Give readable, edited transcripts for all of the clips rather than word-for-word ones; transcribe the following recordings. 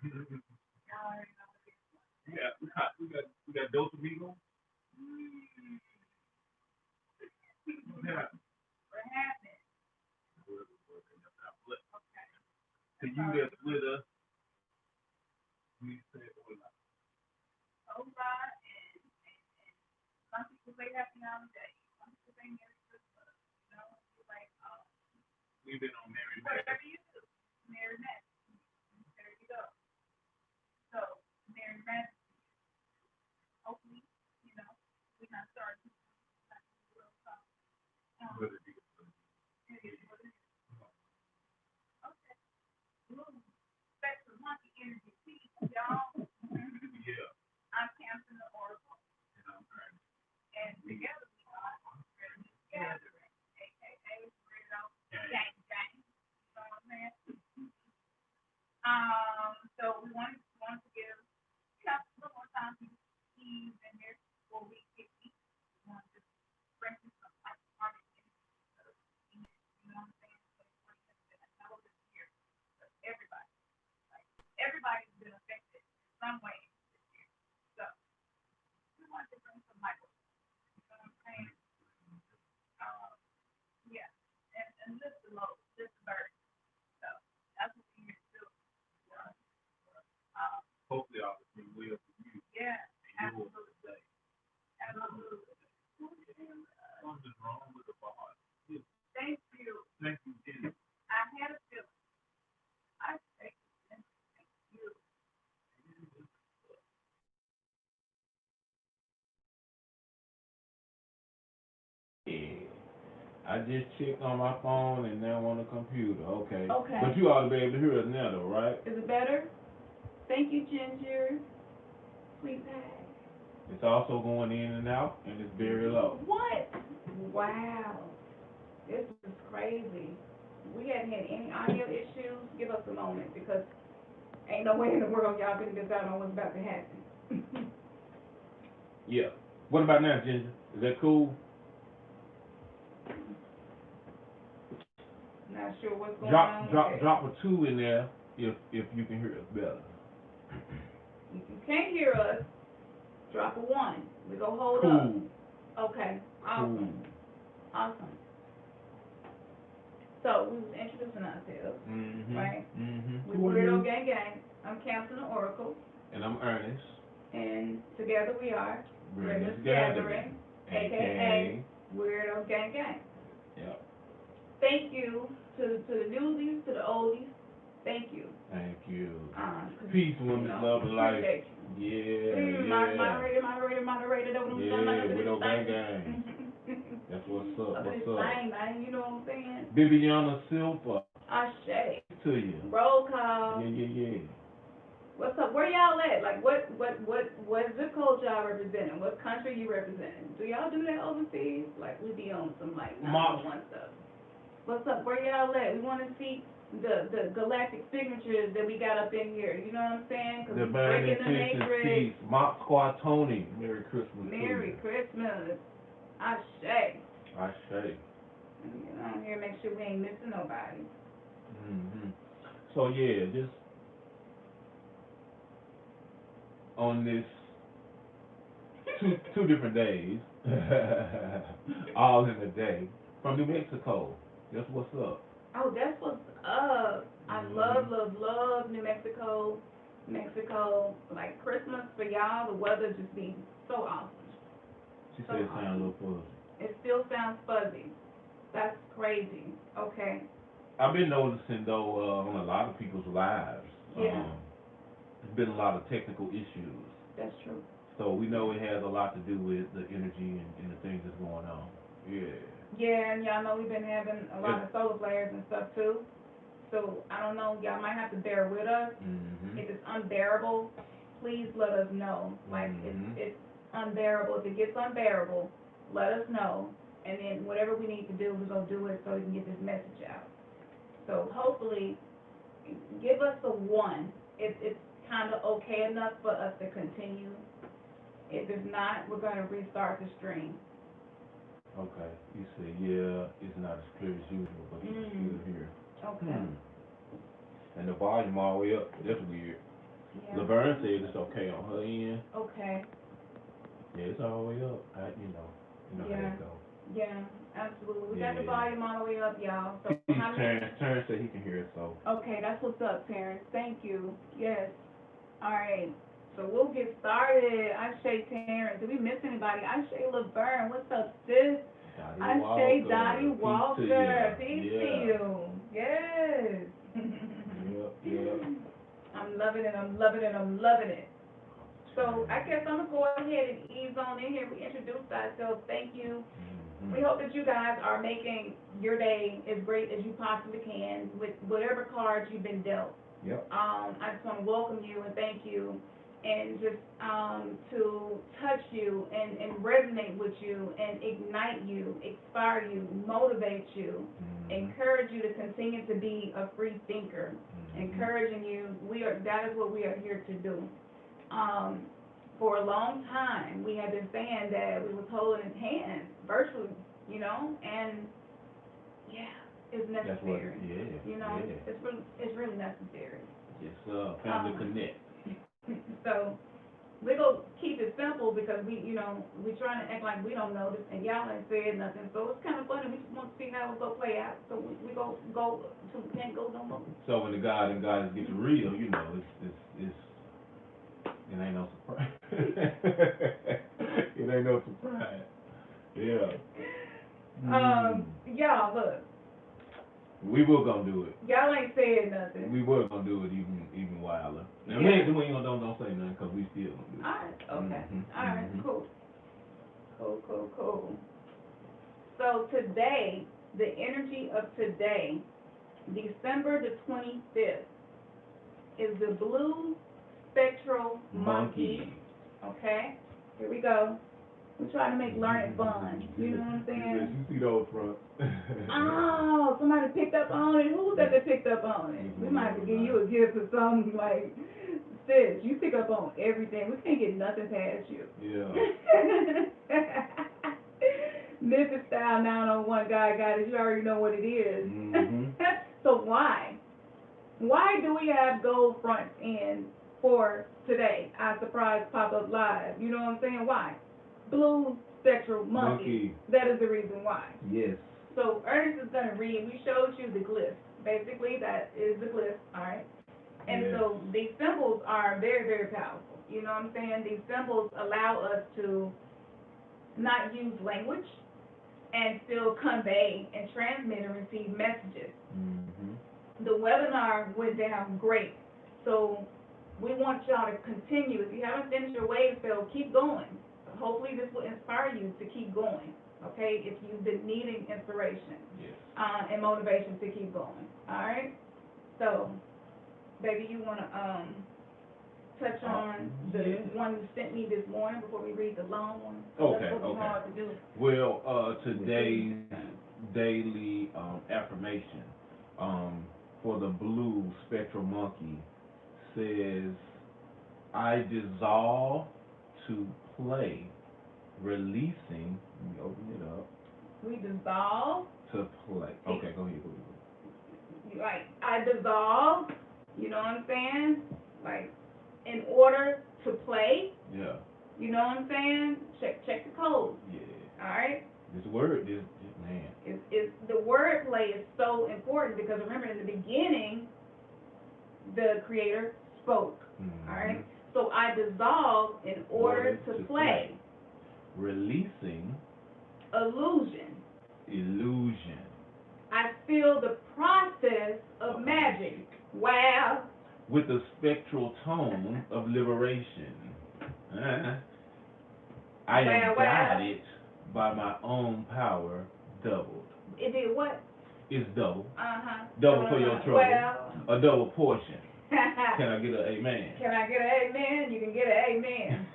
Yeah, we got Dos Amigos. Yeah. To you that's with us, we say what like, we've been on Mary Mac. Whether it be yeah, and I'm trying hopefully all the things will for you and yours today. Something's wrong with the body. Thank you, Jenny. Yeah. I just checked on my phone and now on the computer. Okay. Okay. But you ought to be able to hear us now, though, right? Is it better? Thank you, Ginger. Sweet pie. It's also going in and out, and it's very low. What? Wow. This is crazy. We hadn't had any audio issues. Give us a moment because ain't no way in the world y'all can miss out on what's about to happen. Yeah. What about now, Ginger? Is that cool? Not sure what's going on. Drop a 2 in there if you can hear us better. If you can't hear us, drop a 1. We go hold Cool. up. Okay. Awesome. Cool. Awesome. So we was introducing ourselves, right? We Weirdo Gang Gang. I'm Captain the Oracle. And I'm Ernest. And together we are Remnants Gathering, aka Weirdo Gang Gang. Yep. Thank you to the newsies, to the oldies. Thank you. Thank you. Peace, women, love, and life. Yeah, yeah. Moderator. Yeah, Widow Gang Gang. That's what's up. What's up? You know what I'm saying? Bibiana Silva. Ashe. To you. Roll call. Yeah. What's up? Where y'all at? Like, what zip code y'all representing? What country you representing? Do y'all do that overseas? Like, we be on some, like, 911 stuff. What's up? Where y'all at? We want to see the galactic signatures that we got up in here. You know what I'm saying? Because we're breaking the matrix. Peace. Mop Squad Tony. Merry Christmas. Merry Christmas. Ashe. Ashe. You know, I'm here to make sure we ain't missing nobody. So, yeah, just on this two different days, all in a day, from New Mexico. That's what's up. Oh, that's what's up. I love New Mexico. Mexico, like Christmas for y'all, the weather just be so awesome. She said it sounds a little fuzzy. It still sounds fuzzy. That's crazy. Okay. I've been noticing, though, on a lot of people's lives, yeah. There's been a lot of technical issues. That's true. So we know it has a lot to do with the energy and the things that's going on. Yeah. Yeah, and y'all know we've been having a lot of solar flares and stuff too. So I don't know, y'all might have to bear with us. If it's unbearable, please let us know. Like it's unbearable. If it gets unbearable, let us know. And then whatever we need to do, we're gonna do it so we can get this message out. So hopefully, give us a 1. It's kind of okay enough for us to continue. If it's not, we're gonna restart the stream. Okay. You say, yeah, it's not as clear as usual, but you can still hear. Okay. And the volume all the way up. That's weird. Yeah. Laverne said it's okay on her end. Okay. Yeah, it's all the way up. You know how Yeah. that go. Yeah, absolutely. We got the Yeah. volume all the way up, y'all. So Terrence said he can hear it, so. okay, that's what's up, Terrence. Thank you. Yes. All right. So we'll get started. Ashe Terrence. Did we miss anybody? Ashe Laverne. What's up, sis? Ashe Dottie Walker. Peace to you. Yes. Yep. I'm loving it. I'm loving it. I'm loving it. So I guess I'm gonna go ahead and ease on in here. We introduced ourselves. Thank you. We hope that you guys are making your day as great as you possibly can with whatever cards you've been dealt. Yep. I just want to welcome you and thank you, and just to touch you and resonate with you and ignite you, inspire you, motivate you, encourage you to continue to be a free thinker, encouraging you. That is what we are here to do. For a long time, we have been saying that we was holding hands virtually, you know, and yeah, it's necessary. It's really necessary. Yes, family connect. So we gonna keep it simple because we trying to act like we don't know this, and y'all ain't said nothing. So it's kind of funny. We just want to see how it's gonna play out. So we go so we can't go no more. So when the God and goddess gets real, you know, it's it ain't no surprise. It ain't no surprise. Yeah. Y'all look. We were gonna do it. Y'all ain't said nothing. We were gonna do it even wilder. Now we ain't don't say nothing because we still gonna do it. All right. Okay. All right. Cool. So today, the energy of today, December the 25th, is the blue spectral monkey. Okay, here we go. We're trying to make learning fun. You know what I'm saying? You see those front. Oh, somebody picked up on it. Who was that picked up on it? We might have to give you a gift or something like, sis, you pick up on everything. We can't get nothing past you. Yeah. Memphis Style 901 guy got it. You already know what it is. So why? Why do we have gold fronts in for today? Our surprise pop-up live. You know what I'm saying? Why? Blue spectral monkey. That is the reason why. Yes. So Ernest is going to read. We showed you the glyph. Basically, that is the glyph. All right. And so these symbols are very, very powerful. You know what I'm saying? These symbols allow us to not use language and still convey and transmit and receive messages. The webinar went down great. So we want y'all to continue. If you haven't finished your wave spell, keep going. Hopefully this will inspire you to keep going, okay, if you've been needing inspiration and motivation to keep going, all right? So, baby, you want to touch on the one you sent me this morning before we read the long one? Okay, That's what's hard to do. Well, today's daily affirmation for the blue spectral monkey says, I dissolve to play, releasing, let me open it up. We dissolve to play. Okay, go ahead. Like, I dissolve, you know what I'm saying? Like, in order to play. Yeah. You know what I'm saying? Check the code. Yeah. All right? This word, man. The word play is so important because remember, in the beginning, the creator spoke. All right? So I dissolve in order to play. Releasing. Illusion. I feel the process of magic. Wow. With the spectral tone of liberation. I am guided by my own power, doubled. It did what? It's double. Double for your trouble. Well, a double portion. Can I get an amen? Can I get an amen? You can get an amen.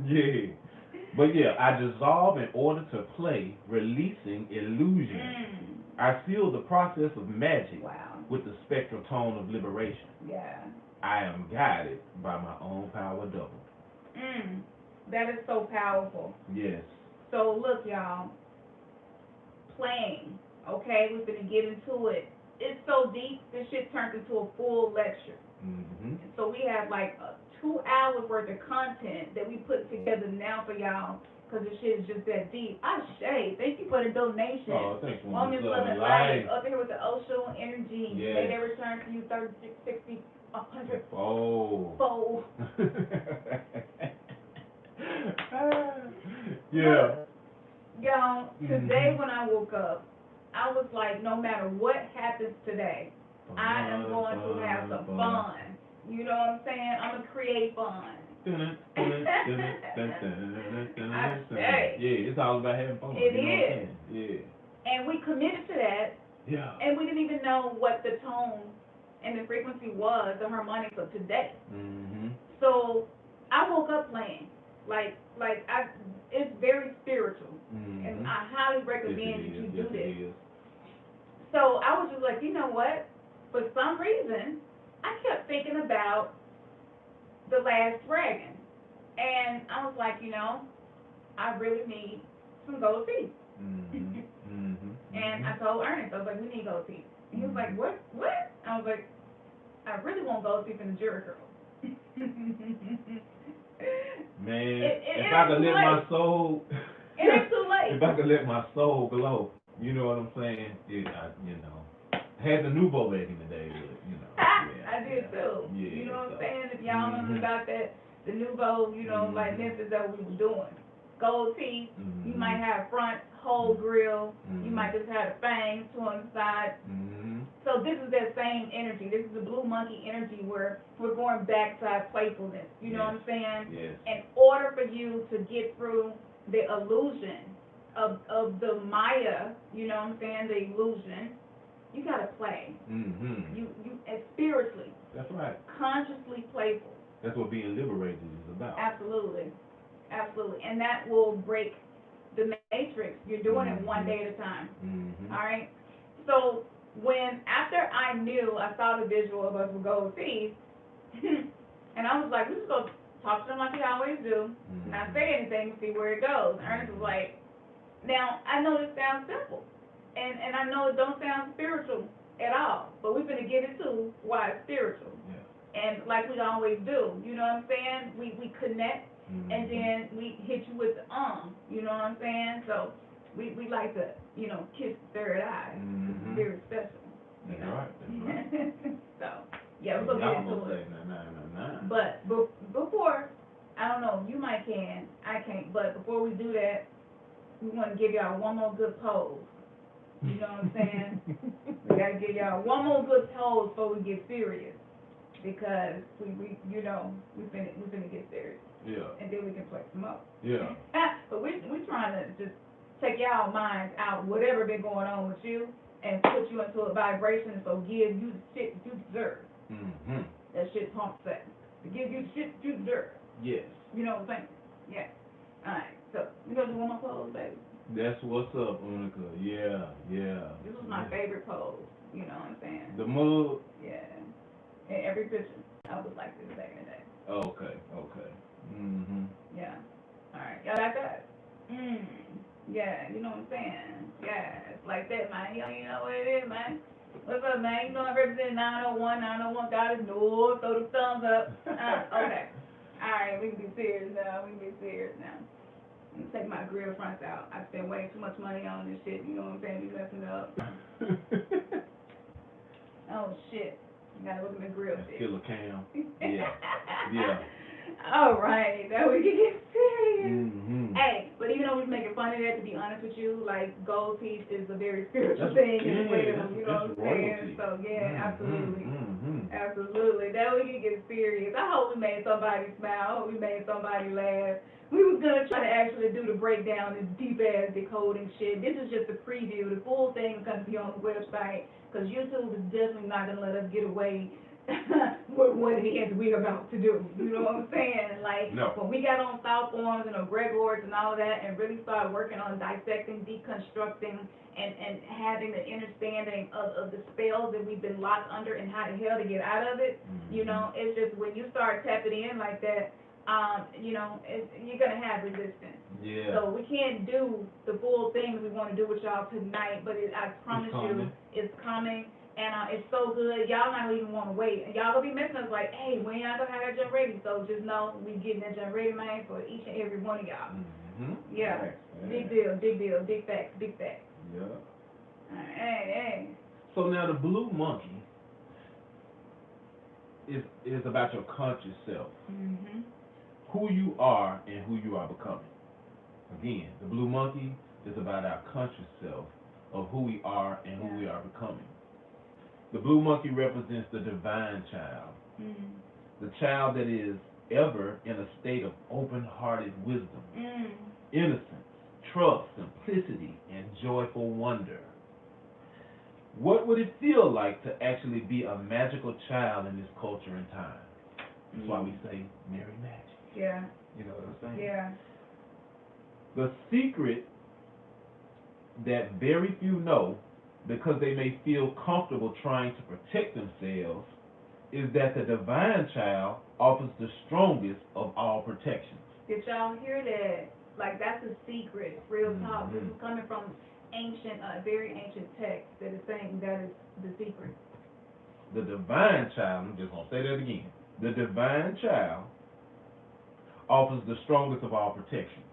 Yeah. But yeah, I dissolve in order to play, releasing illusion. I feel the process of magic with the spectral tone of liberation. Yeah. I am guided by my own power double. That is so powerful. Yes. So look, y'all, playing, okay? We're going to get into it. it's so deep, this shit turned into a full lecture. So we have like 2 hours worth of content that we put together now for y'all, because this shit is just that deep. Thank you for the donation. Oh, thanks for On this loving life, up here with the Osho energy. Yes. May they return to you 36, 60, 100. Oh. Fold. Yeah. Y'all, today when I woke up, I was like, no matter what happens today, I am going to have some fun. You know what I'm saying? I'm gonna create fun. Yeah, it's all about having fun. It you know is. What I'm saying? Yeah. And we committed to that. Yeah. And we didn't even know what the tone and the frequency was, the harmonics of today. So I woke up playing. It's very spiritual. And I highly recommend that you do this. So I was just like, you know what? For some reason, I kept thinking about The Last Dragon. And I was like, I really need some gold teeth. And I told Ernest, I was like, we need gold teeth. And he was like, what? I was like, I really want gold teeth in the jury girl. Man, if I could let my soul, it ain't too late. If I could let my soul glow, you know what I'm saying? I had the nouveau back in the day, but, I did too. Yeah, you know what I'm saying? If y'all remember about that, the nouveau, like Memphis that we were doing. Gold teeth, you might have front whole grill, you might just have the fangs on the side. So this is that same energy. This is the blue monkey energy where we're going back to our playfulness. You know what I'm saying? Yes. In order for you to get through the illusion of the Maya, you know what I'm saying, the illusion, you gotta play. You and spiritually. That's right. Consciously playful. That's what being liberated is about. Absolutely. And that will break the matrix. You're doing it one day at a time. All right? So after I knew, I saw the visual of us with gold teeth, and I was like, we just go talk to them like we always do, not say anything, see where it goes. Ernest was like, now, I know this sounds simple, and I know it don't sound spiritual at all, but we're going to get into why it's spiritual. Yeah. And like we always do, you know what I'm saying? We connect, and then we hit you with the you know what I'm saying? So we like to, kiss the third eye. It's very special. That's right. So, yeah, we're going to get into it. But before, I don't know, you might can, I can't, but before we do that, we want to give y'all one more good pose. You know what I'm saying? We got to give y'all one more good pose before we get serious. Because we finna get serious. Yeah. And then we can play some more. Yeah. But we're trying to just take y'all minds out, whatever been going on with you, and put you into a vibration, so give you the shit you deserve. That shit Pump said. To give you the shit you deserve. Yes. You know what I'm saying? Yeah. Alright, so we gonna do one more pose, baby. That's what's up, Unica. Yeah. This was my favorite pose, you know what I'm saying? The mug? Yeah. In every picture, I was like this back in the day. Oh, okay. Yeah. Alright, y'all like that? Yeah, you know what I'm saying? Yeah, it's like that, man. You know what it is, man. What's up, man? You know I represent 901 God is North, throw the thumbs up. Okay. Alright, we can be serious now. I'm gonna take my grill fronts out. I spend way too much money on this shit, you know what I'm saying? Be messing it up. Oh, shit. You gotta look at the grill shit. Killer cam. Yeah. All right, now we can get serious. Hey, but even though we're making fun of that, to be honest with you, like gold teeth is a very spiritual thing as well. You know what I'm saying? So yeah, absolutely. Absolutely. Now we can get serious. I hope we made somebody smile. I hope we made somebody laugh. We was gonna try to actually do the breakdown, this deep ass decoding shit. This is just a preview. The full thing is gonna be on the website, because YouTube is definitely not gonna let us get away with what it is we're about to do. You know what I'm saying? Like, when we got on thought forms and egregores and all that, and really started working on dissecting, deconstructing, and having the understanding of the spells that we've been locked under and how the hell to get out of it, you know, it's just when you start tapping in like that, you're gonna have resistance. Yeah. So we can't do the full things we want to do with y'all tonight, but I promise you, it's coming. And it's so good. Y'all not even want to wait. And y'all gonna be missing us like, hey, when y'all gonna have that jump ready? So just know we getting that jump ready, man, for each and every one of y'all. Yeah. Right. Big deal, big deal, big facts, big facts. Yeah. Hey. So now the blue monkey is about your conscious self, who you are and who you are becoming. Again, the blue monkey is about our conscious self of who we are and who we are becoming. The blue monkey represents the divine child, the child that is ever in a state of open-hearted wisdom, innocence, trust, simplicity, and joyful wonder. What would it feel like to actually be a magical child in this culture and time? That's why we say Merry Magic. Yeah. You know what I'm saying? Yeah. The secret that very few know, because they may feel comfortable trying to protect themselves, is that the divine child offers the strongest of all protections. Did y'all hear that? Like, that's a secret, real talk. This is coming from ancient, very ancient text that is saying that is the secret. The divine child, I'm just going to say that again. The divine child offers the strongest of all protections.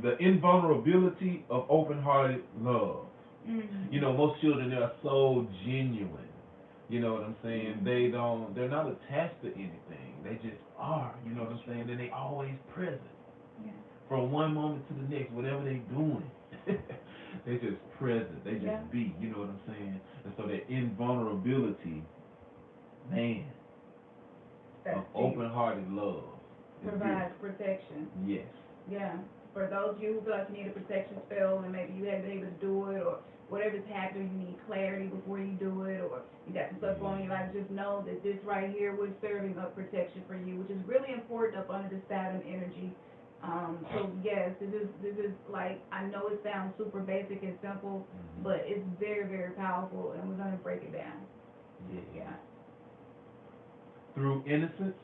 The invulnerability of open-hearted love. You know, most children, they are so genuine. You know what I'm saying? They're not attached to anything. They just are, you know what I'm saying? And they always present. Yeah. From one moment to the next, whatever they doing, they just present. They just be, you know what I'm saying? And so that invulnerability, man, That's of open-hearted love provides protection. Yes. Yeah. For those of you who feel like you need a protection spell and maybe you haven't been able to do it, or whatever's happening, you need clarity before you do it, or you got some stuff going on in your life, just know that this right here was serving up protection for you, which is really important up under the Saturn energy. So yes, this is like, I know it sounds super basic and simple, but it's very, very powerful, and we're gonna break it down. Yeah. Through innocence,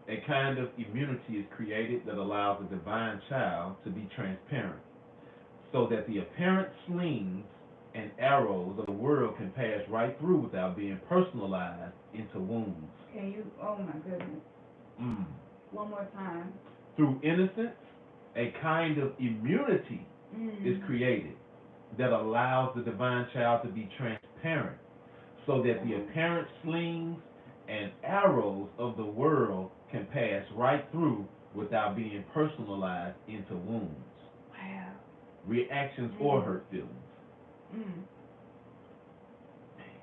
a kind of immunity is created that allows the divine child to be transparent, so that the apparent slings and arrows of the world can pass right through without being personalized into wounds. Can you, oh my goodness. One more time. Through innocence, a kind of immunity is created that allows the divine child to be transparent, so that the apparent slings and arrows of the world can pass right through without being personalized into wounds, reactions, or hurt feelings.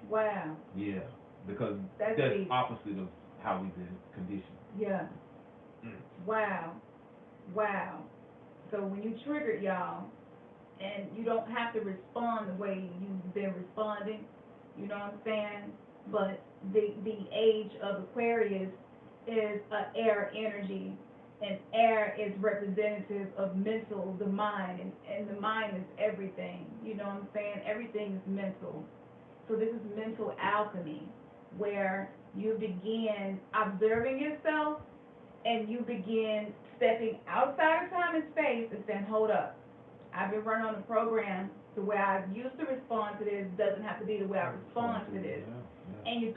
Wow. Yeah, because that's opposite of how we've been conditioned. Yeah. Wow. So when you triggered, y'all, and you don't have to respond the way you've been responding, you know what I'm saying? But the age of Aquarius is an air energy, and air is representative of mental, the mind, and the mind is everything. You know what I'm saying? Everything is mental. So this is mental alchemy, where you begin observing yourself, and you begin stepping outside of time and space and saying, hold up, I've been running on a program, the way I used to respond to this doesn't have to be the way I respond to this. And you're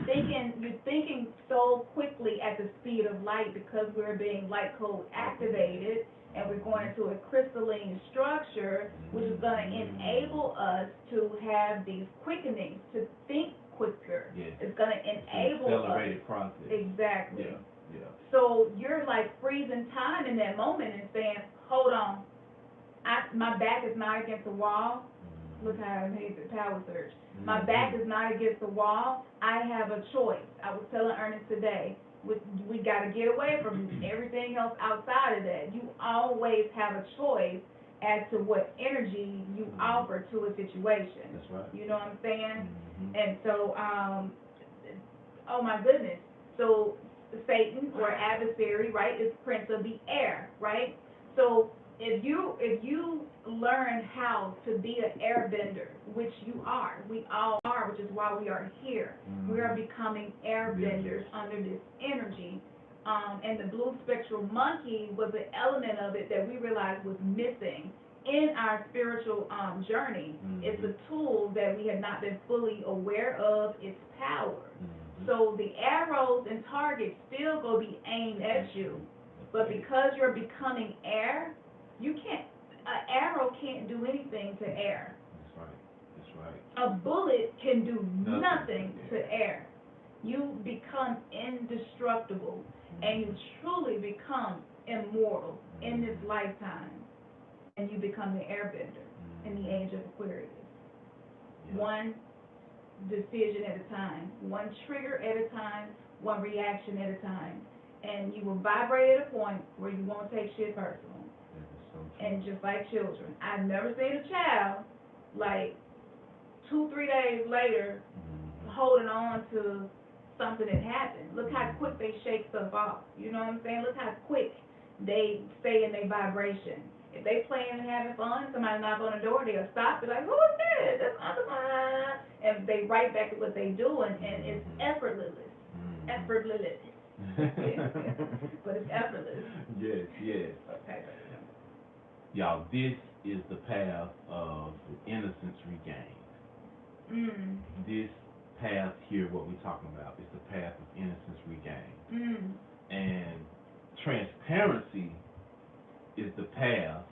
thinking so quickly at the speed of light, because we're being light code activated, and we're going into a crystalline structure, which is going to enable us to have these quickenings, to think quicker. It's going to enable us. Accelerated process. Exactly. Yeah. So you're like freezing time in that moment and saying, hold on, my back is not against the wall. Look how I made the power surge. My back is not against the wall. I have a choice. I was telling Ernest today, we got to get away from everything else outside of that. You always have a choice as to what energy you offer to a situation. That's right. You know what I'm saying? And so, oh my goodness. So Satan, or adversary, right, is prince of the air, right? So if you learn how to be an airbender, which you are, we all are, which is why we are here. We are becoming airbenders under this energy. And the blue spectral monkey was an element of it that we realized was missing in our spiritual journey. It's a tool that we have not been fully aware of its power. So the arrows and targets still go be aimed at you, but because you're becoming air, you can't. An arrow can't do anything to air. That's right. A bullet can do nothing to air. You become indestructible, and you truly become immortal in this lifetime, and you become the airbender in the age of Aquarius. One decision at a time, one trigger at a time, one reaction at a time, and you will vibrate at a point where you won't take shit personal. And just like children, I've never seen a child like 2-3 days later holding on to something that happened. Look how quick they shake stuff off. You know what I'm saying? Look how quick they stay in their vibration. If they playing and having fun, somebody knock on the door, they'll stop. They're like, who is this? That's undermine. And they right back to what they doing, and it's effortless. Effortless. But it's effortless. Yes. Okay. Y'all, this is the path of innocence regained. This path here, what we're talking about, is the path of innocence regained. And transparency is the path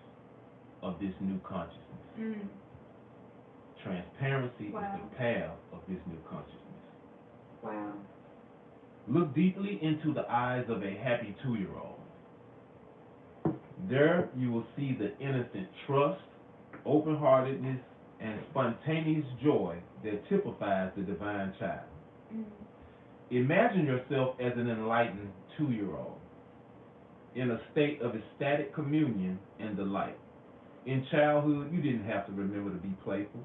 of this new consciousness. Transparency is the path of this new consciousness. Wow. Look deeply into the eyes of a happy 2-year-old. There you will see the innocent trust, open-heartedness, and spontaneous joy that typifies the divine child. Imagine yourself as an enlightened 2-year-old in a state of ecstatic communion and delight. In childhood, you didn't have to remember to be playful.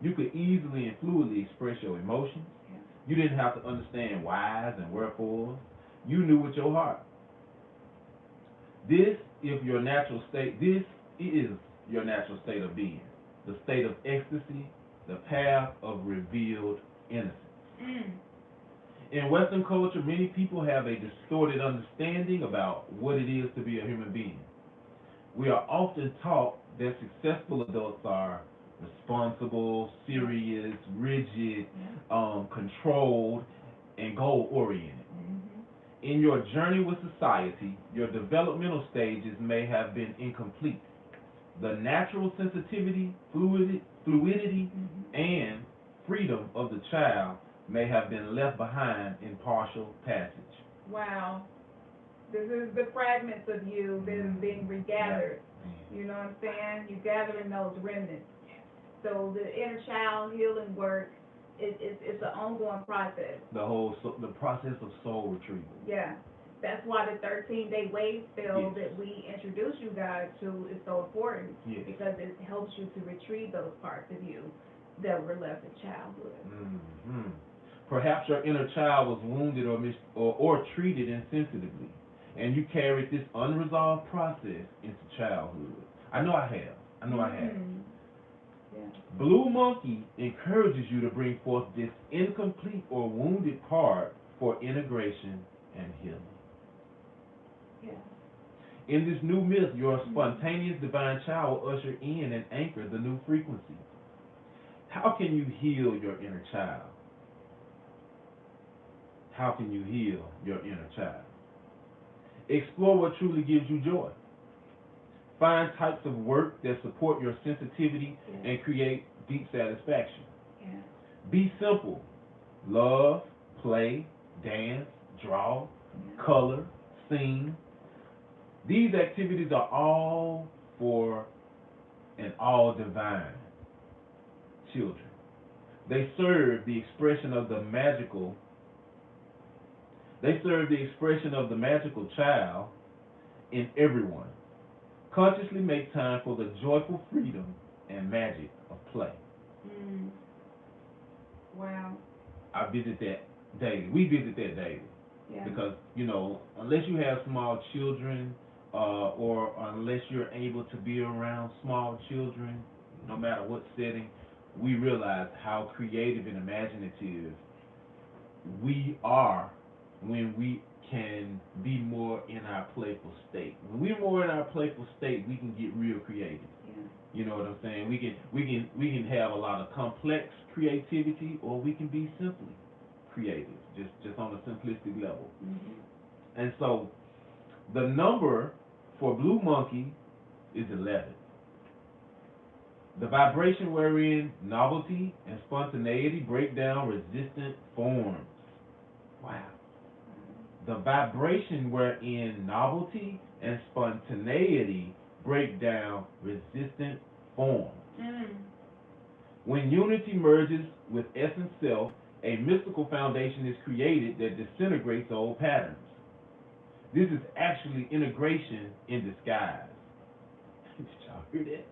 You could easily and fluidly express your emotions. You didn't have to understand whys and wherefores. You knew with your heart. This is your natural state of being, the state of ecstasy, the path of revealed innocence. In Western culture, many people have a distorted understanding about what it is to be a human being. We are often taught that successful adults are responsible, serious, rigid, controlled, and goal-oriented. In your journey with society, your developmental stages may have been incomplete. The natural sensitivity, fluidity, and freedom of the child may have been left behind in partial passage. Wow. This is the fragments of you that is being regathered. You know what I'm saying? You're gathering those remnants. So the inner child healing work, it's an ongoing process. The process of soul retrieval. Yeah. That's why the 13-day wave spell that we introduce you guys to is so important. Because it helps you to retrieve those parts of you that were left in childhood. Perhaps your inner child was wounded or treated insensitively, and you carried this unresolved process into childhood. I know I have. Blue Monkey encourages you to bring forth this incomplete or wounded part for integration and healing. In this new myth, your spontaneous divine child will usher in and anchor the new frequency. How can you heal your inner child? How can you heal your inner child? Explore what truly gives you joy. Find types of work that support your sensitivity and create deep satisfaction. Be simple. Love, play, dance, draw, color, sing. These activities are all for and all divine children. They serve the expression of the magical. They serve the expression of the magical child in everyone. Consciously make time for the joyful freedom and magic of play. Wow. I visit that daily. We visit that daily. Because, unless you have small children, or unless you're able to be around small children, no matter what setting, we realize how creative and imaginative we are when we can be more in our playful state. When we're more in our playful state, we can get real creative. You know what I'm saying? We can have a lot of complex creativity, or we can be simply creative, just on a simplistic level. And so the number for blue monkey is 11. The vibration wherein novelty and spontaneity break down resistant forms. Wow. The vibration wherein novelty and spontaneity break down resistant forms. When unity merges with essence self, a mystical foundation is created that disintegrates old patterns. This is actually integration in disguise. Did y'all hear that?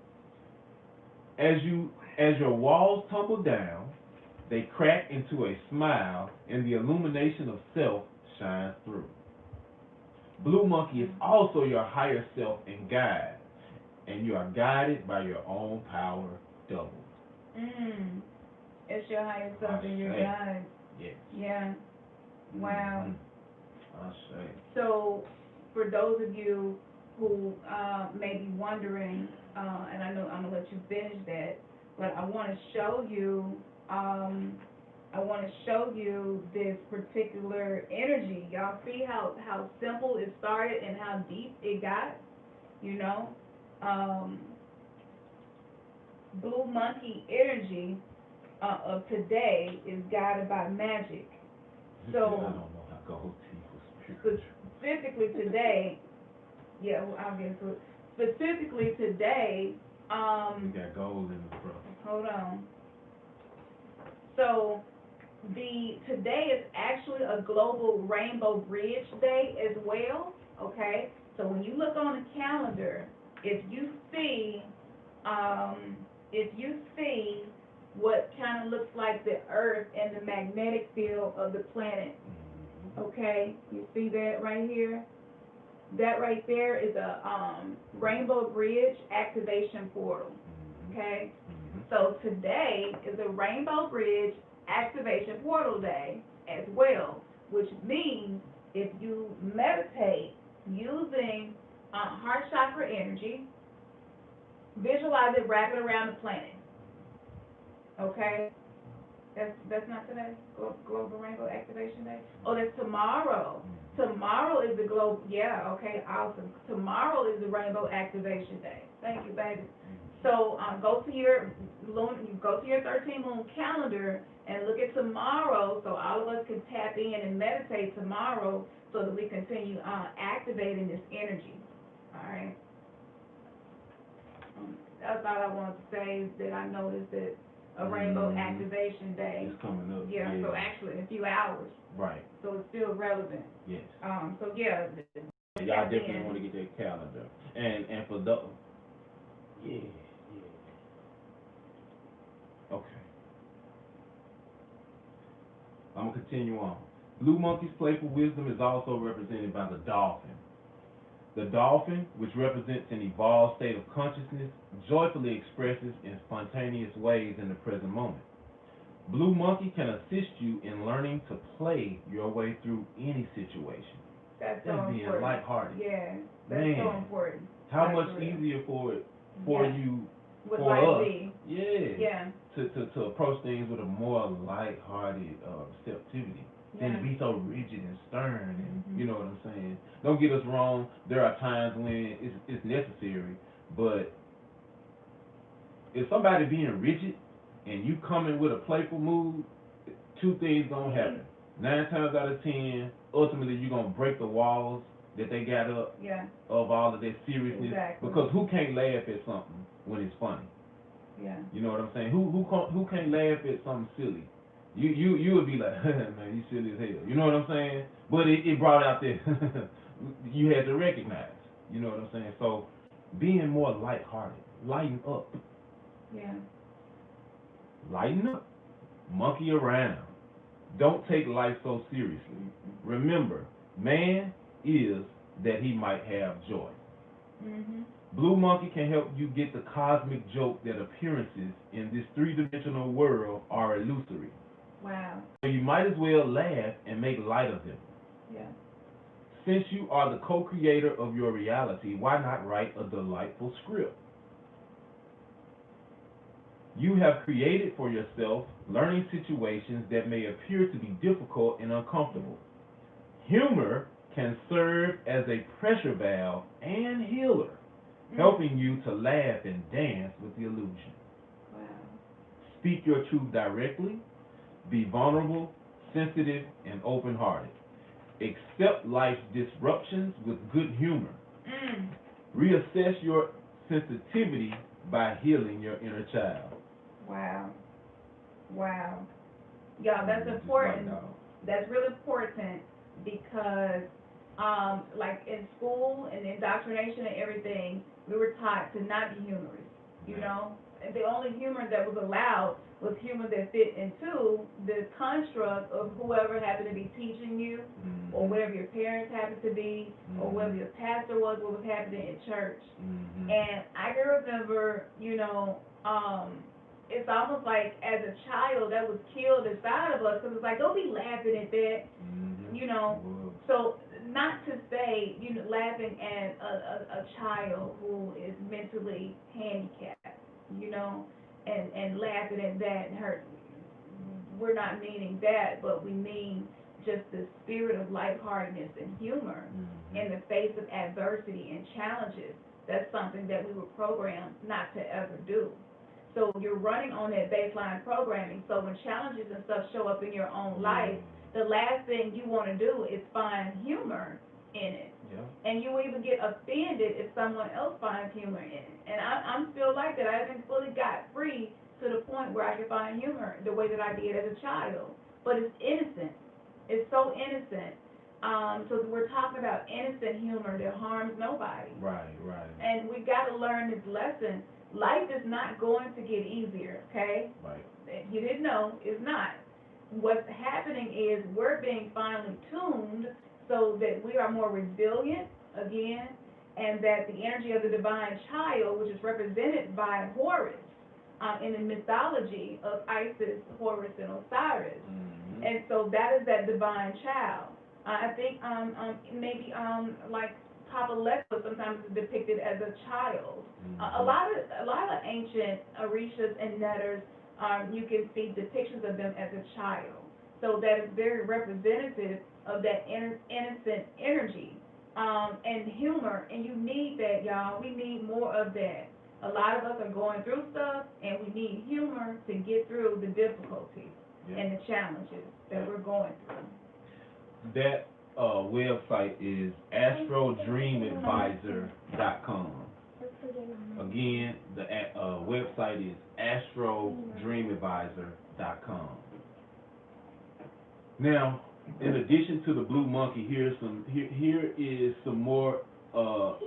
As your walls tumble down, they crack into a smile, and the illumination of self shines through. Blue monkey is also your higher self and guide, and you are guided by your own power double. It's your higher self and your guide. Yes. Yeah. Wow. I say. So, for those of you who may be wondering, and I know I'm gonna let you finish that, but I want to show you. I want to show you this particular energy. Y'all see how simple it started and how deep it got. You know, blue monkey energy of today is guided by magic. So I don't know how gold teeth was specifically today, yeah, well, I'll get into it. Specifically today, you got gold in the front. hold on. So today is actually a global Rainbow Bridge Day as well. Okay, so when you look on the calendar, if you see what kind of looks like the Earth and the magnetic field of the planet, okay, you see that right here? That right there is a Rainbow Bridge activation portal, okay? So today is a Rainbow Bridge activation portal day as well, which means if you meditate using heart chakra energy, visualize it wrapping around the planet, okay? That's not today, Global Rainbow Activation Day? Oh, that's tomorrow. Tomorrow is the global, yeah, okay, awesome. Tomorrow is the Rainbow Activation Day. Thank you, baby. So go to your 13 moon calendar and look at tomorrow, so all of us can tap in and meditate tomorrow, so that we continue activating this energy. All right. That's all I wanted to say. That I noticed that a Rainbow Activation Day. It's coming up. Yeah. So actually, in a few hours. Right. So it's still relevant. Yes. So yeah. Y'all definitely want to get that calendar, and for those. Yeah. Okay. I'm gonna continue on. Blue monkey's playful wisdom is also represented by the dolphin. The dolphin, which represents an evolved state of consciousness, joyfully expresses in spontaneous ways in the present moment. Blue monkey can assist you in learning to play your way through any situation. That's so being important. lighthearted. Yeah, that's Man, so important. How much easier for you, with for us, yeah, to approach things with a more lighthearted receptivity than to be so rigid and stern, and you know what I'm saying. Don't get us wrong. There are times when it's necessary, but if somebody being rigid and you coming with a playful mood, two things gonna happen. 9 times out of 10, ultimately you're gonna break the walls that they got up of all of their seriousness. Exactly. Because who can't laugh at something when it's funny? Yeah. You know what I'm saying? Who can't laugh at something silly? You would be like, man, you silly as hell. You know what I'm saying? But it brought out this. You had to recognize. You know what I'm saying? So being more lighthearted, lighten up. Yeah. Lighten up. Monkey around. Don't take life so seriously. Remember, man is that he might have joy. Blue monkey can help you get the cosmic joke that appearances in this 3-dimensional world are illusory. Wow. So you might as well laugh and make light of them. Yeah. Since you are the co-creator of your reality, why not write a delightful script? You have created for yourself learning situations that may appear to be difficult and uncomfortable. Humor can serve as a pressure valve and healer, helping you to laugh and dance with the illusion. Wow. Speak your truth directly, be vulnerable, sensitive, and open-hearted. Accept life's disruptions with good humor. Reassess your sensitivity by healing your inner child. Wow. Wow. Y'all, that's important. That's really important because, like in school and indoctrination and everything, we were taught to not be humorous, you know? And the only humor that was allowed was humor that fit into the construct of whoever happened to be teaching you, or whatever your parents happened to be, or whatever your pastor was, what was happening in church. And I can remember, you know, it's almost like as a child that was killed inside of us, because it's like, don't be laughing at that, you know. So not to say, you know, laughing at a child who is mentally handicapped, you know, and laughing at that and hurt. We're not meaning that, but we mean just the spirit of lightheartedness and humor in the face of adversity and challenges. That's something that we were programmed not to ever do. So you're running on that baseline programming. So when challenges and stuff show up in your own life, the last thing you want to do is find humor in it. And you even get offended if someone else finds humor in it. And I'm still like that. I haven't fully got free to the point where I can find humor the way that I did as a child. But it's innocent. It's so innocent. So we're talking about innocent humor that harms nobody. Right. And we got to learn this lesson. Life is not going to get easier, okay? Right. You didn't know, it's not. What's happening is we're being finely tuned so that we are more resilient, again, and that the energy of the divine child, which is represented by Horus, in the mythology of Isis, Horus, and Osiris. And so that is that divine child. I think maybe like Papa Leto sometimes is depicted as a child. A lot of ancient Orishas and Netters, you can see depictions of them as a child. So that is very representative of that innocent energy and humor, and you need that, y'all. We need more of that. A lot of us are going through stuff, and we need humor to get through the difficulties and the challenges that we're going through. That website is astrodreamadvisor.com. Again, the website is astrodreamadvisor.com. Now, in addition to the blue monkey, here is some more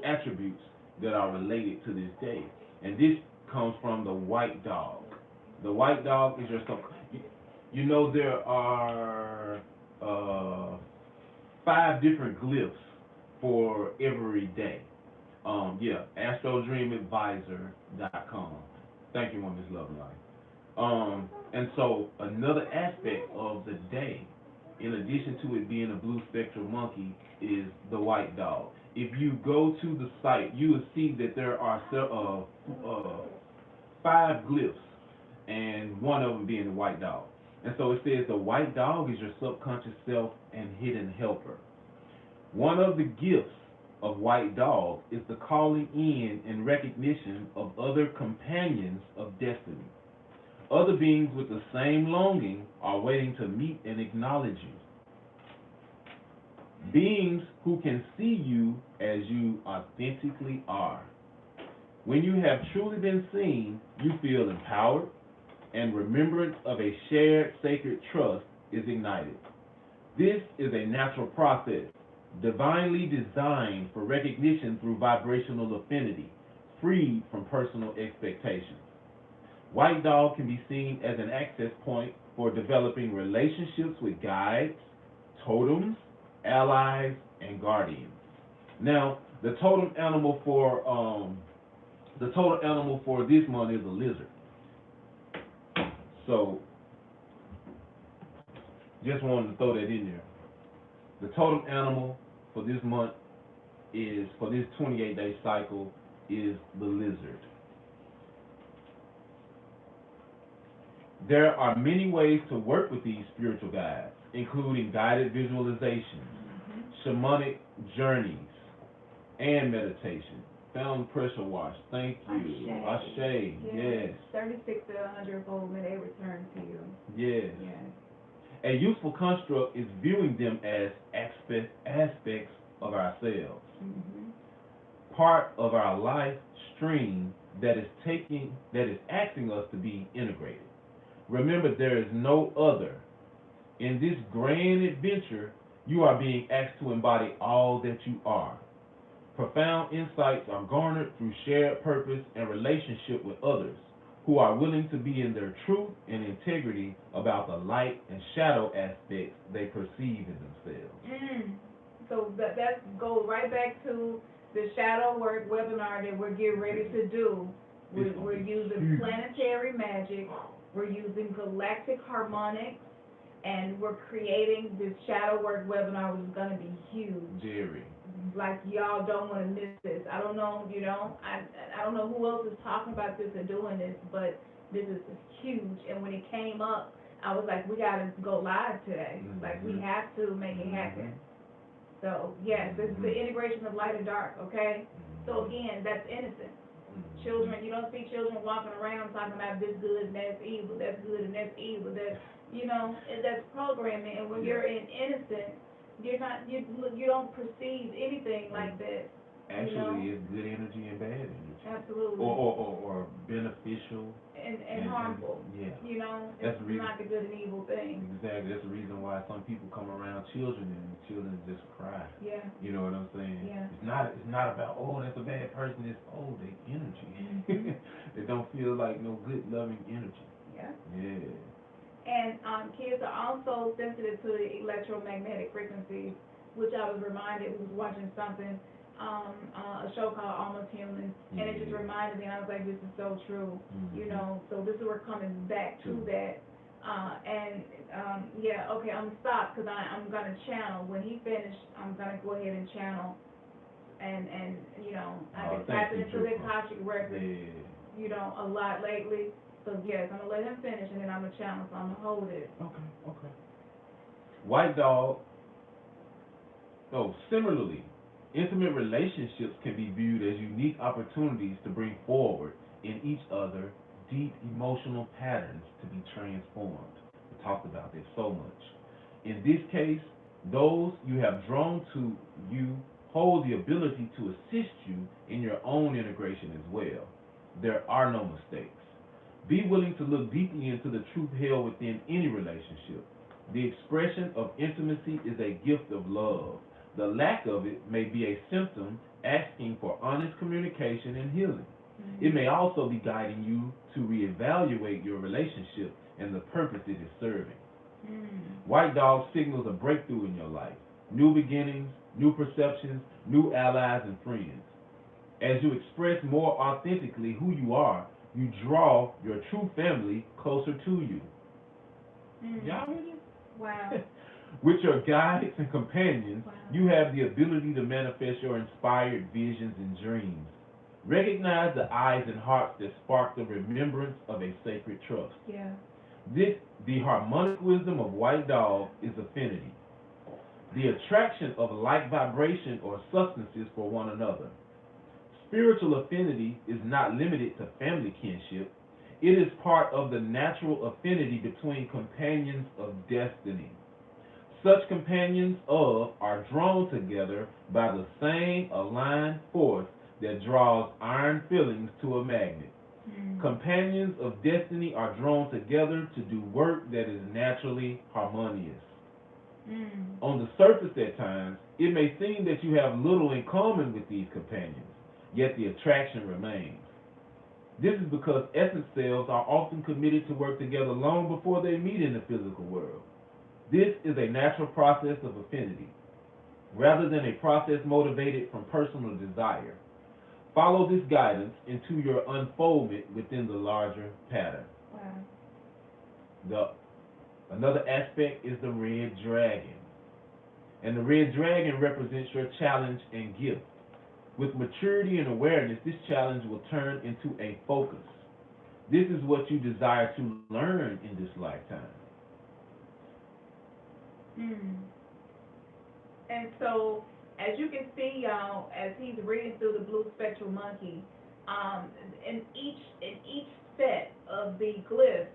attributes that are related to this day, and this comes from the white dog. The white dog is your you know, there are 5 different glyphs for every day. astrodreamadvisor.com. Thank you, Miss Lovelight. And so another aspect of the day, in addition to it being a blue spectral monkey, is the white dog. If you go to the site, you will see that there are 5 glyphs, and one of them being the white dog. And so it says the white dog is your subconscious self and hidden helper. One of the gifts of white dog is the calling in and recognition of other companions of destiny. Other beings with the same longing are waiting to meet and acknowledge you. Beings who can see you as you authentically are. When you have truly been seen, you feel empowered, and remembrance of a shared sacred trust is ignited. This is a natural process, divinely designed for recognition through vibrational affinity, freed from personal expectations. White dog can be seen as an access point for developing relationships with guides, totems, allies, and guardians. Now, the totem animal for this month is a lizard. So, just wanted to throw that in there. The totem animal for this month is, for this 28-day cycle, is the lizard. There are many ways to work with these spiritual guides, including guided visualizations, shamanic journeys, and meditation. Found pressure wash. Thank you. Ashe. Yes. 36 to 100-fold may they return to you. Yes. Yes. A useful construct is viewing them as aspects of ourselves, part of our life stream that is asking us to be integrated. Remember, there is no other. In this grand adventure, you are being asked to embody all that you are. Profound insights are garnered through shared purpose and relationship with others who are willing to be in their truth and integrity about the light and shadow aspects they perceive in themselves. So that goes right back to the shadow work webinar that we're getting ready to do. We're using planetary magic, we're using galactic harmonics, and we're creating this shadow work webinar, which is going to be huge. Very. Like, y'all don't want to miss this. I don't know, I don't know who else is talking about this or doing this, but this is huge. And when it came up, I was like, we got to go live today. Like, we have to make it happen. So, yes, this is the integration of light and dark, okay? So, again, that's innocent. Children, you don't see children walking around talking about this good and that's evil, that's good and that's evil, that's, that's programming. And when you're in innocence, you don't perceive anything like that. Actually, it's good energy and bad energy. Absolutely. Or beneficial. And harmful. Yeah. It's not the good and evil thing. Exactly. That's the reason why some people come around children and children just cry. Yeah. You know what I'm saying? Yeah. It's not about, oh, that's a bad person. It's, oh, they energy. They don't feel like no good, loving energy. Yeah. Yeah. And kids are also sensitive to the electromagnetic frequencies, which I was reminded, we was watching something, a show called Almost Human, and it just reminded me, and I was like, this is so true, so this is we're coming back to that. Okay, I'm gonna stop, because I'm gonna channel. When he finished, I'm gonna go ahead and channel, and I've been tapping into the akashic records, a lot lately. So yes, I'm gonna let him finish, and then I'm gonna channel, so I'm gonna hold it. Okay. White dog. Similarly, intimate relationships can be viewed as unique opportunities to bring forward in each other deep emotional patterns to be transformed. We talked about this so much. In this case, those you have drawn to you hold the ability to assist you in your own integration as well. There are no mistakes. Be willing to look deeply into the truth held within any relationship. The expression of intimacy is a gift of love. The lack of it may be a symptom asking for honest communication and healing. It may also be guiding you to reevaluate your relationship and the purpose it is serving. White dog signals a breakthrough in your life, new beginnings, new perceptions, new allies and friends. As you express more authentically who you are, you draw your true family closer to you. Y'all hear this? Wow. With your guides and companions, you have the ability to manifest your inspired visions and dreams. Recognize the eyes and hearts that spark the remembrance of a sacred trust. Yeah. The harmonic wisdom of white dog is affinity, the attraction of like vibration or substances for one another. Spiritual affinity is not limited to family kinship. It is part of the natural affinity between companions of destiny. Such companions are drawn together by the same aligned force that draws iron filings to a magnet. Companions of destiny are drawn together to do work that is naturally harmonious. On the surface at times, it may seem that you have little in common with these companions, yet the attraction remains. This is because essence cells are often committed to work together long before they meet in the physical world. This is a natural process of affinity, rather than a process motivated from personal desire. Follow this guidance into your unfoldment within the larger pattern. Wow. Another aspect is the red dragon. And the red dragon represents your challenge and gift. With maturity and awareness, this challenge will turn into a focus. This is what you desire to learn in this lifetime. Mm. And so, as you can see, y'all, as he's reading through the blue spectral monkey, in each set of the glyphs,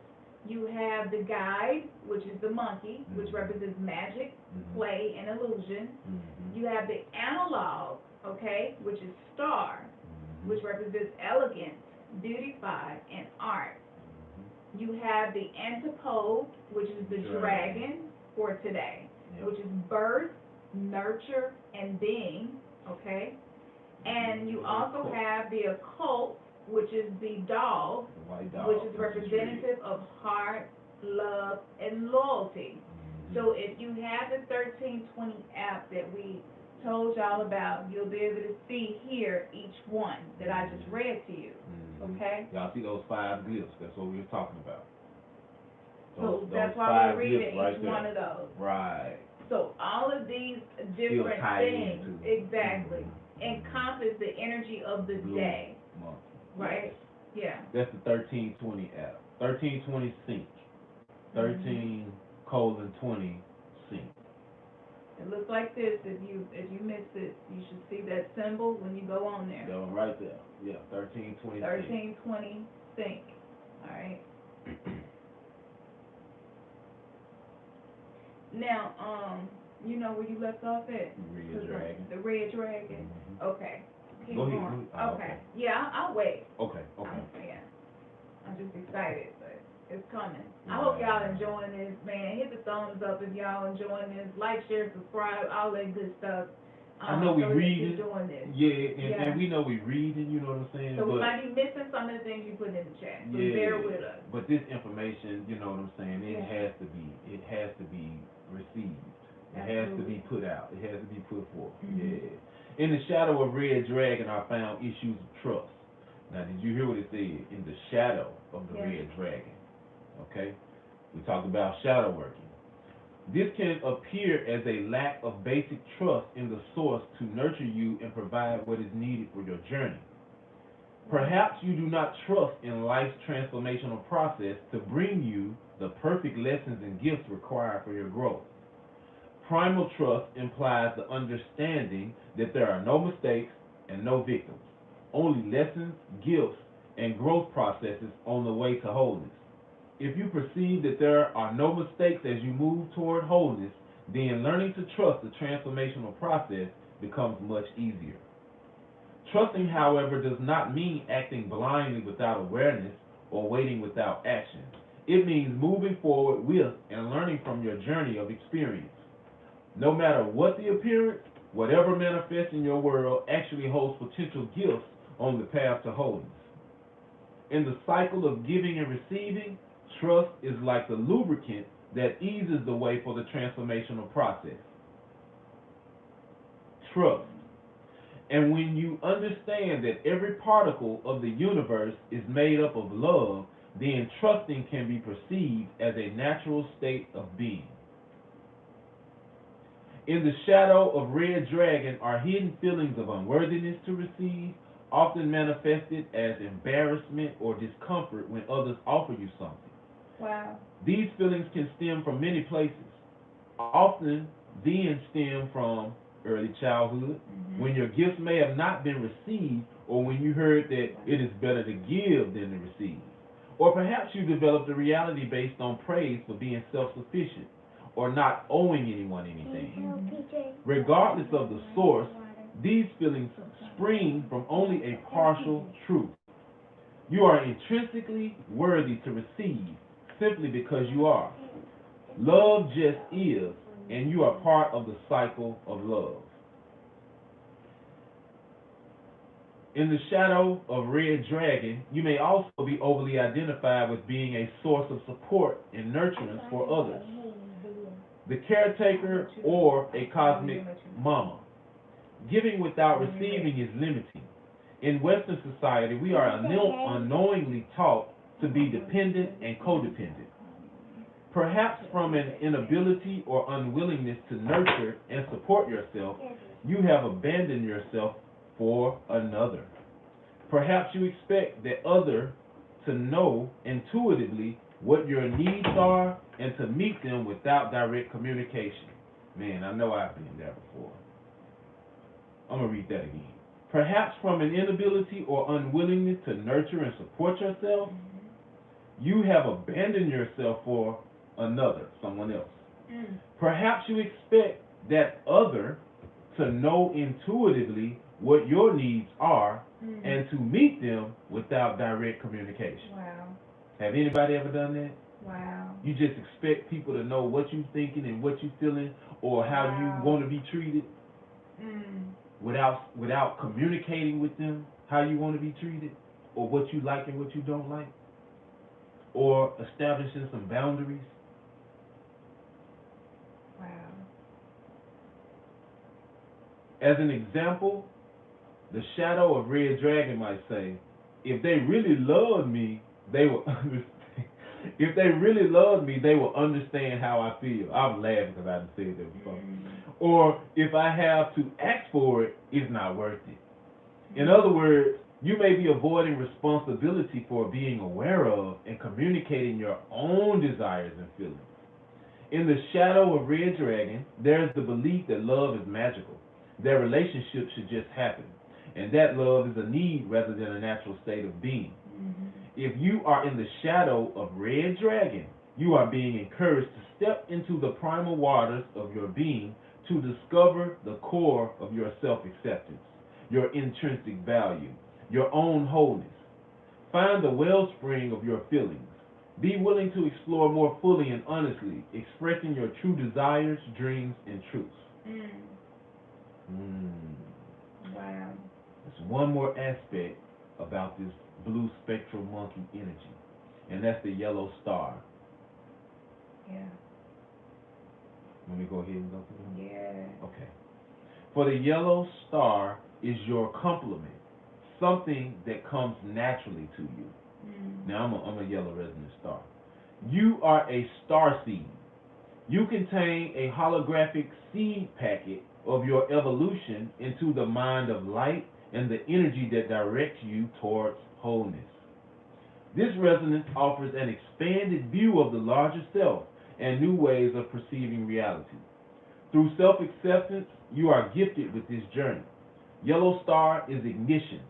you have the guide, which is the monkey, which represents magic, play, and illusion. You have the analog, okay, which is star, which represents elegance, beautify, and art. You have the antipode, which is the dragon for today, which is birth, nurture, and being, okay? And you also have the occult, which is the dog, which is representative of heart, love, and loyalty. So if you have the 1320 app that we told y'all about, you'll be able to see here each one that I just read to you, okay? Y'all see those 5 glyphs? That's what we were talking about. So that's why we're reading each one of those. Right. So all of these different things, exactly, encompass the energy of the day, right? Yeah. That's the 1320 app. 1320 sync. 13:20 sync. It looks like this. If you missed it, you should see that symbol when you go on there. Go right there. Yeah, 13:20. 13:20 sync. All right. Now, you know where you left off at? Red dragon. The red dragon. Okay. Keep Go ahead. going. Oh, okay. Yeah, I'll wait. Okay. Yeah. I'm just excited, but it's coming. I hope y'all enjoying this, man. Hit the thumbs up if y'all enjoying this. Like, share, subscribe, all that good stuff. I know we so reading. Doing this. Yeah, and we know we reading. You know what I'm saying? So we might be missing some of the things you put in the chat. So bear with us. But this information, you know what I'm saying? It has to be received. It has to be put out. It has to be put forth. Yeah. In the shadow of red dragon, I found issues of trust. Now, did you hear what it said? In the shadow of the red dragon. Okay? We talked about shadow working. This can appear as a lack of basic trust in the source to nurture you and provide what is needed for your journey. Perhaps you do not trust in life's transformational process to bring you the perfect lessons and gifts required for your growth. Primal trust implies the understanding that there are no mistakes and no victims, only lessons, gifts, and growth processes on the way to wholeness. If you perceive that there are no mistakes as you move toward wholeness, then learning to trust the transformational process becomes much easier. Trusting, however, does not mean acting blindly without awareness or waiting without action. It means moving forward with and learning from your journey of experience. No matter what the appearance, whatever manifests in your world actually holds potential gifts on the path to wholeness. In the cycle of giving and receiving, trust is like the lubricant that eases the way for the transformational process. Trust. And when you understand that every particle of the universe is made up of love, then trusting can be perceived as a natural state of being. In the shadow of red dragon are hidden feelings of unworthiness to receive, often manifested as embarrassment or discomfort when others offer you something. Wow. These feelings can stem from many places. Often then stem from early childhood, when your gifts may have not been received, or when you heard that it is better to give than to receive. Or perhaps you developed a reality based on praise for being self-sufficient or not owing anyone anything. Regardless of the source, these feelings spring from only a partial truth. You are intrinsically worthy to receive simply because you are. Love just is, and you are part of the cycle of love. In the shadow of red dragon, you may also be overly identified with being a source of support and nurturance for others. The caretaker or a cosmic mama. Giving without receiving is limiting. In Western society, we are unknowingly taught to be dependent and codependent. Perhaps from an inability or unwillingness to nurture and support yourself, you have abandoned yourself for another. Perhaps you expect the other to know intuitively what your needs are and to meet them without direct communication. Man, I know I've been there before. I'm going to read that again. Perhaps from an inability or unwillingness to nurture and support yourself, you have abandoned yourself for another, someone else. Perhaps you expect that other to know intuitively what your needs are and to meet them without direct communication. Wow. Have anybody ever done that? Wow. You just expect people to know what you're thinking and what you're feeling or how you want to be treated without communicating with them how you want to be treated or what you like and what you don't like or establishing some boundaries. Wow. As an example, the shadow of Red Dragon might say, if they really loved me, they will understand. If they really loved me, they will understand how I feel. I was laughing because I didn't say that before. Or if I have to ask for it, it's not worth it. In other words, you may be avoiding responsibility for being aware of and communicating your own desires and feelings. In the shadow of Red Dragon, there's the belief that love is magical. Their relationship should just happen. And that love is a need rather than a natural state of being. If you are in the shadow of Red Dragon, you are being encouraged to step into the primal waters of your being to discover the core of your self-acceptance, your intrinsic value, your own wholeness. Find the wellspring of your feelings. Be willing to explore more fully and honestly, expressing your true desires, dreams, and truths. Wow. There's one more aspect about this blue spectral monkey energy, and that's the yellow star. Yeah. Let me go ahead and go through them. Yeah. Okay. For the yellow star is your complement, something that comes naturally to you. Now I'm a yellow resonant star. You are a star seed. You contain a holographic seed packet of your evolution into the mind of light and the energy that directs you towards wholeness. This resonance offers an expanded view of the larger self and new ways of perceiving reality. Through self-acceptance, you are gifted with this journey. Yellow star is ignition,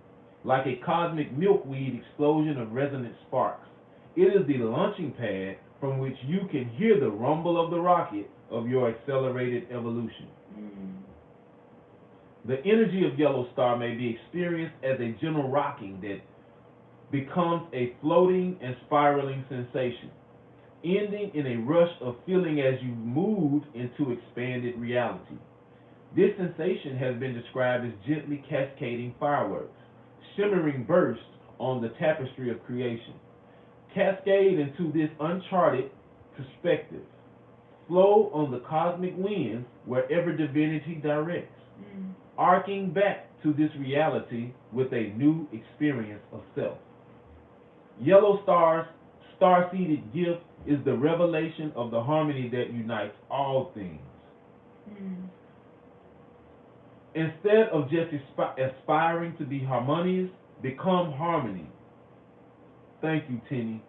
like a cosmic milkweed explosion of resonant sparks. It is the launching pad from which you can hear the rumble of the rocket of your accelerated evolution. The energy of yellow star may be experienced as a gentle rocking that becomes a floating and spiraling sensation, ending in a rush of feeling as you move into expanded reality. This sensation has been described as gently cascading fireworks, shimmering bursts on the tapestry of creation. Cascade into this uncharted perspective. Flow on the cosmic winds wherever divinity directs, arcing back to this reality with a new experience of self. Yellow star's star-seeded gift is the revelation of the harmony that unites all things. Instead of just aspiring to be harmonious, become harmony. Thank you, Tenny.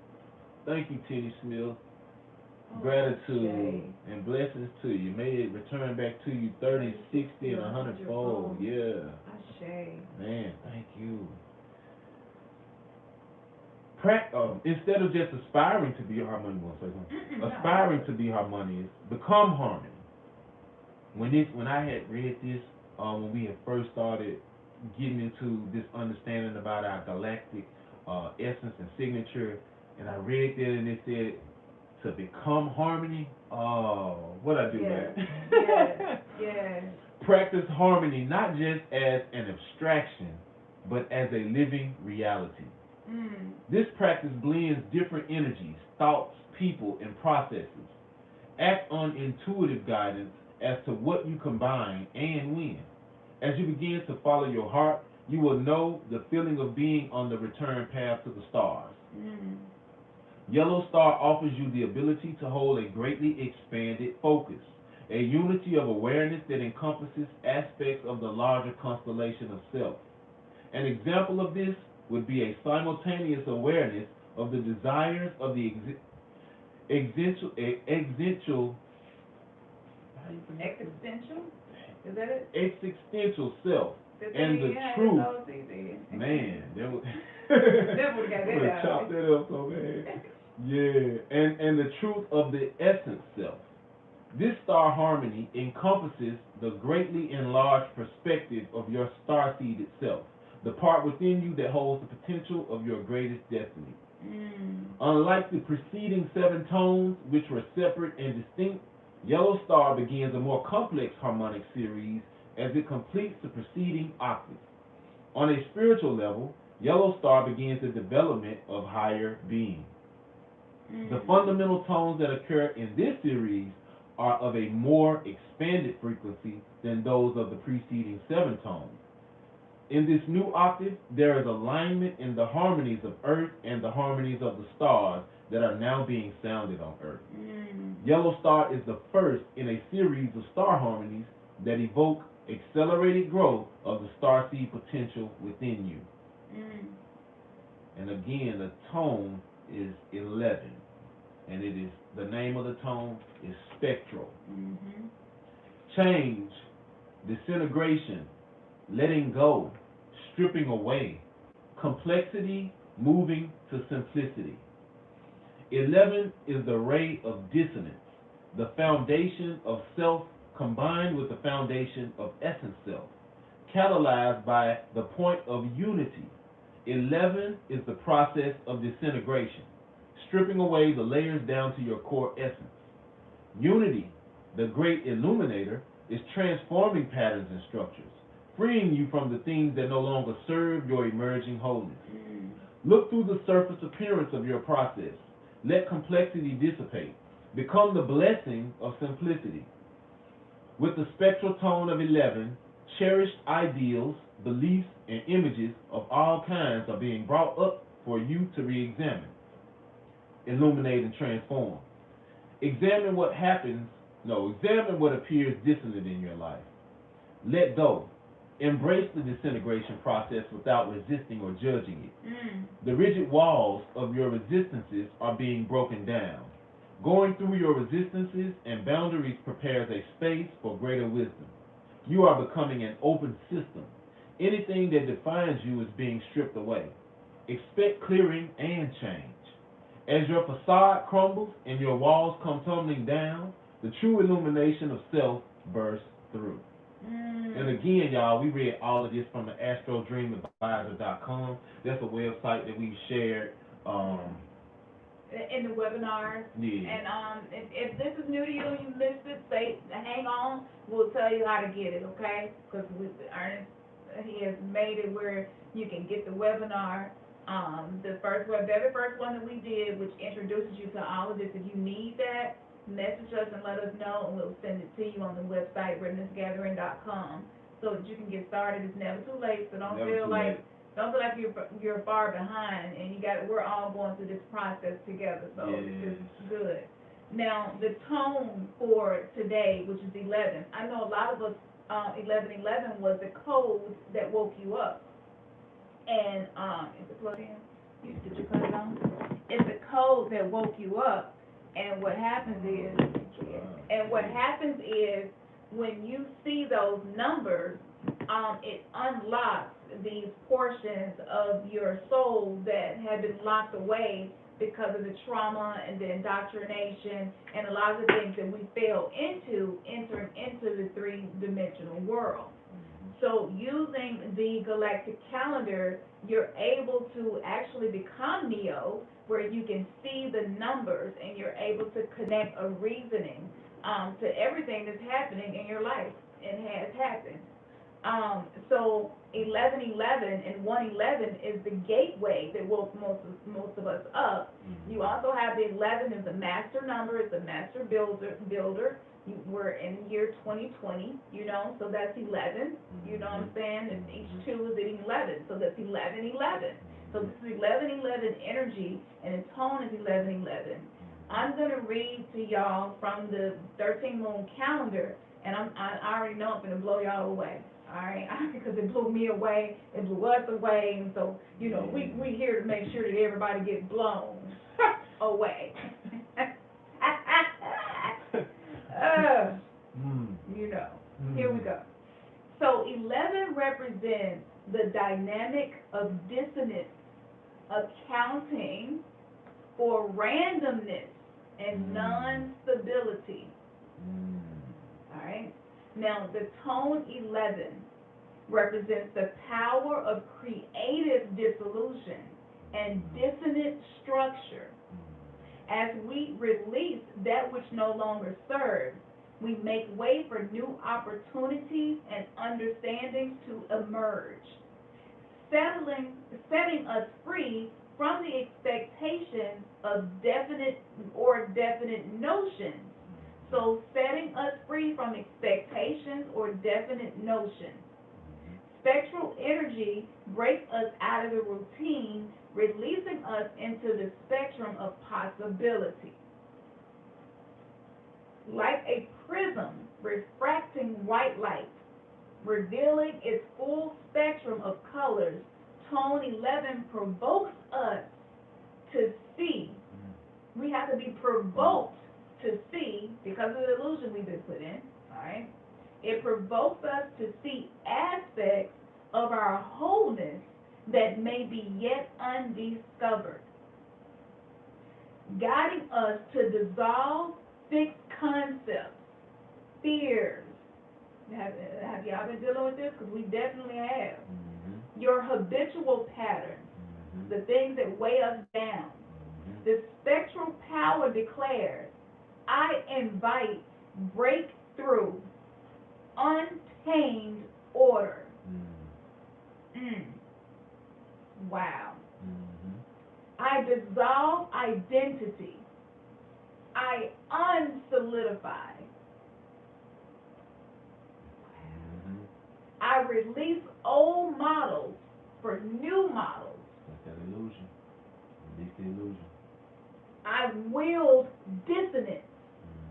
Thank you, Tenny Smith. Gratitude and blessings to you. May it return back to you 30, 60, and 100-fold. Yeah. Man, thank you. Instead of just aspiring to be harmonious, aspiring to be harmonious, become harmony. When I had read this, when we had first started getting into this understanding about our galactic essence and signature, and I read that and it said to become harmony. Oh, what I do, man? Yeah. Practice harmony not just as an abstraction, but as a living reality. This practice blends different energies, thoughts, people, and processes. Act on intuitive guidance as to what you combine and when. As you begin to follow your heart, you will know the feeling of being on the return path to the stars. Yellow star offers you the ability to hold a greatly expanded focus, a unity of awareness that encompasses aspects of the larger constellation of self. An example of this would be a simultaneous awareness of the desires of the existential, how you pronounce it? Existential? Is that it? Existential self and the truth. Man, that would That would've got that would've out. chopped that up so bad. Yeah, and the truth of the essence self. This star harmony encompasses the greatly enlarged perspective of your starseed itself, the part within you that holds the potential of your greatest destiny. Unlike the preceding 7 tones, which were separate and distinct, Yellow Star begins a more complex harmonic series as it completes the preceding octave. On a spiritual level, Yellow Star begins the development of higher being. The fundamental tones that occur in this series are of a more expanded frequency than those of the preceding 7 tones. In this new octave, there is alignment in the harmonies of Earth and the harmonies of the stars that are now being sounded on Earth. Yellow Star is the first in a series of star harmonies that evoke accelerated growth of the starseed potential within you. And again, the tone is 11, and it is the name of the tone is Spectral. Change, disintegration, letting go, stripping away, complexity moving to simplicity. 11 is the ray of dissonance, the foundation of self combined with the foundation of essence self, catalyzed by the point of unity. 11 is the process of disintegration, stripping away the layers down to your core essence. Unity, the great illuminator, is transforming patterns and structures, freeing you from the things that no longer serve your emerging wholeness. Look through the surface appearance of your process. Let complexity dissipate. Become the blessing of simplicity. With the spectral tone of 11, cherished ideals, beliefs, and images of all kinds are being brought up for you to re-examine, illuminate, and transform. Examine what appears dissonant in your life. Let go. Embrace the disintegration process without resisting or judging it. The rigid walls of your resistances are being broken down. Going through your resistances and boundaries prepares a space for greater wisdom. You are becoming an open system. Anything that defines you is being stripped away. Expect clearing and change. As your facade crumbles and your walls come tumbling down, the true illumination of self bursts through. And again, y'all, we read all of this from the astrodreamadvisor.com. That's a website that we've shared in the webinars. Yeah. And if this is new to you and you missed it, say hang on. We'll tell you how to get it, okay? Because Ernest, he has made it where you can get the webinar. The very first one that we did, which introduces you to all of this. If you need that, message us and let us know, and we'll send it to you on the website, REMNANTSGATHERING.com, so that you can get started. It's never too late, so don't feel like you're far behind, and we're all going through this process together, so it's good. Now, the tone for today, which is 11, I know a lot of us, 1111 was the code that woke you up, and is it plugged in? Did you put it on? It's the code that woke you up. And what happens is when you see those numbers, it unlocks these portions of your soul that have been locked away because of the trauma and the indoctrination and a lot of the things that we fell into entering into the 3-dimensional world. So using the galactic calendar, you're able to actually become Neo, where you can see the numbers and you're able to connect a reasoning to everything that's happening in your life and has happened. So 1111 and 111 is the gateway that woke most of us up. You also have the 11 is the master number, it's the master builder. We're in year 2020, so that's 11, you know what I'm saying? And each 2 is in 11, so that's 1111. So this is 1111 energy, and the tone is 1111. I'm going to read to y'all from the 13 moon calendar, and I already know I'm going to blow y'all away, All right, because it blew me away, it blew us away, and so, you know, we here to make sure that everybody gets blown away. You know, here we go. So 11 represents the dynamic of dissonance, accounting for randomness and non-stability. All right. Now, the tone 11 represents the power of creative dissolution and dissonant structure. As we release that which no longer serves, we make way for new opportunities and understandings to emerge, setting us free from the expectation of definite notions. So setting us free from expectations or definite notions. Spectral energy breaks us out of the routine, releasing us into the spectrum of possibility. Like a prism refracting white light, revealing its full spectrum of colors, tone 11 provokes us to see. We have to be provoked to see, because of the illusion we've been put in, all right? It provokes us to see aspects of our wholeness that may be yet undiscovered, guiding us to dissolve fixed concepts, fears. Have y'all been dealing with this? Because we definitely have. Your habitual patterns, the things that weigh us down. The spectral power declares, I invite breakthrough, untamed order. Wow. I dissolve identity. I unsolidify. I release old models for new models. That's that illusion. Release the illusion. I wield dissonance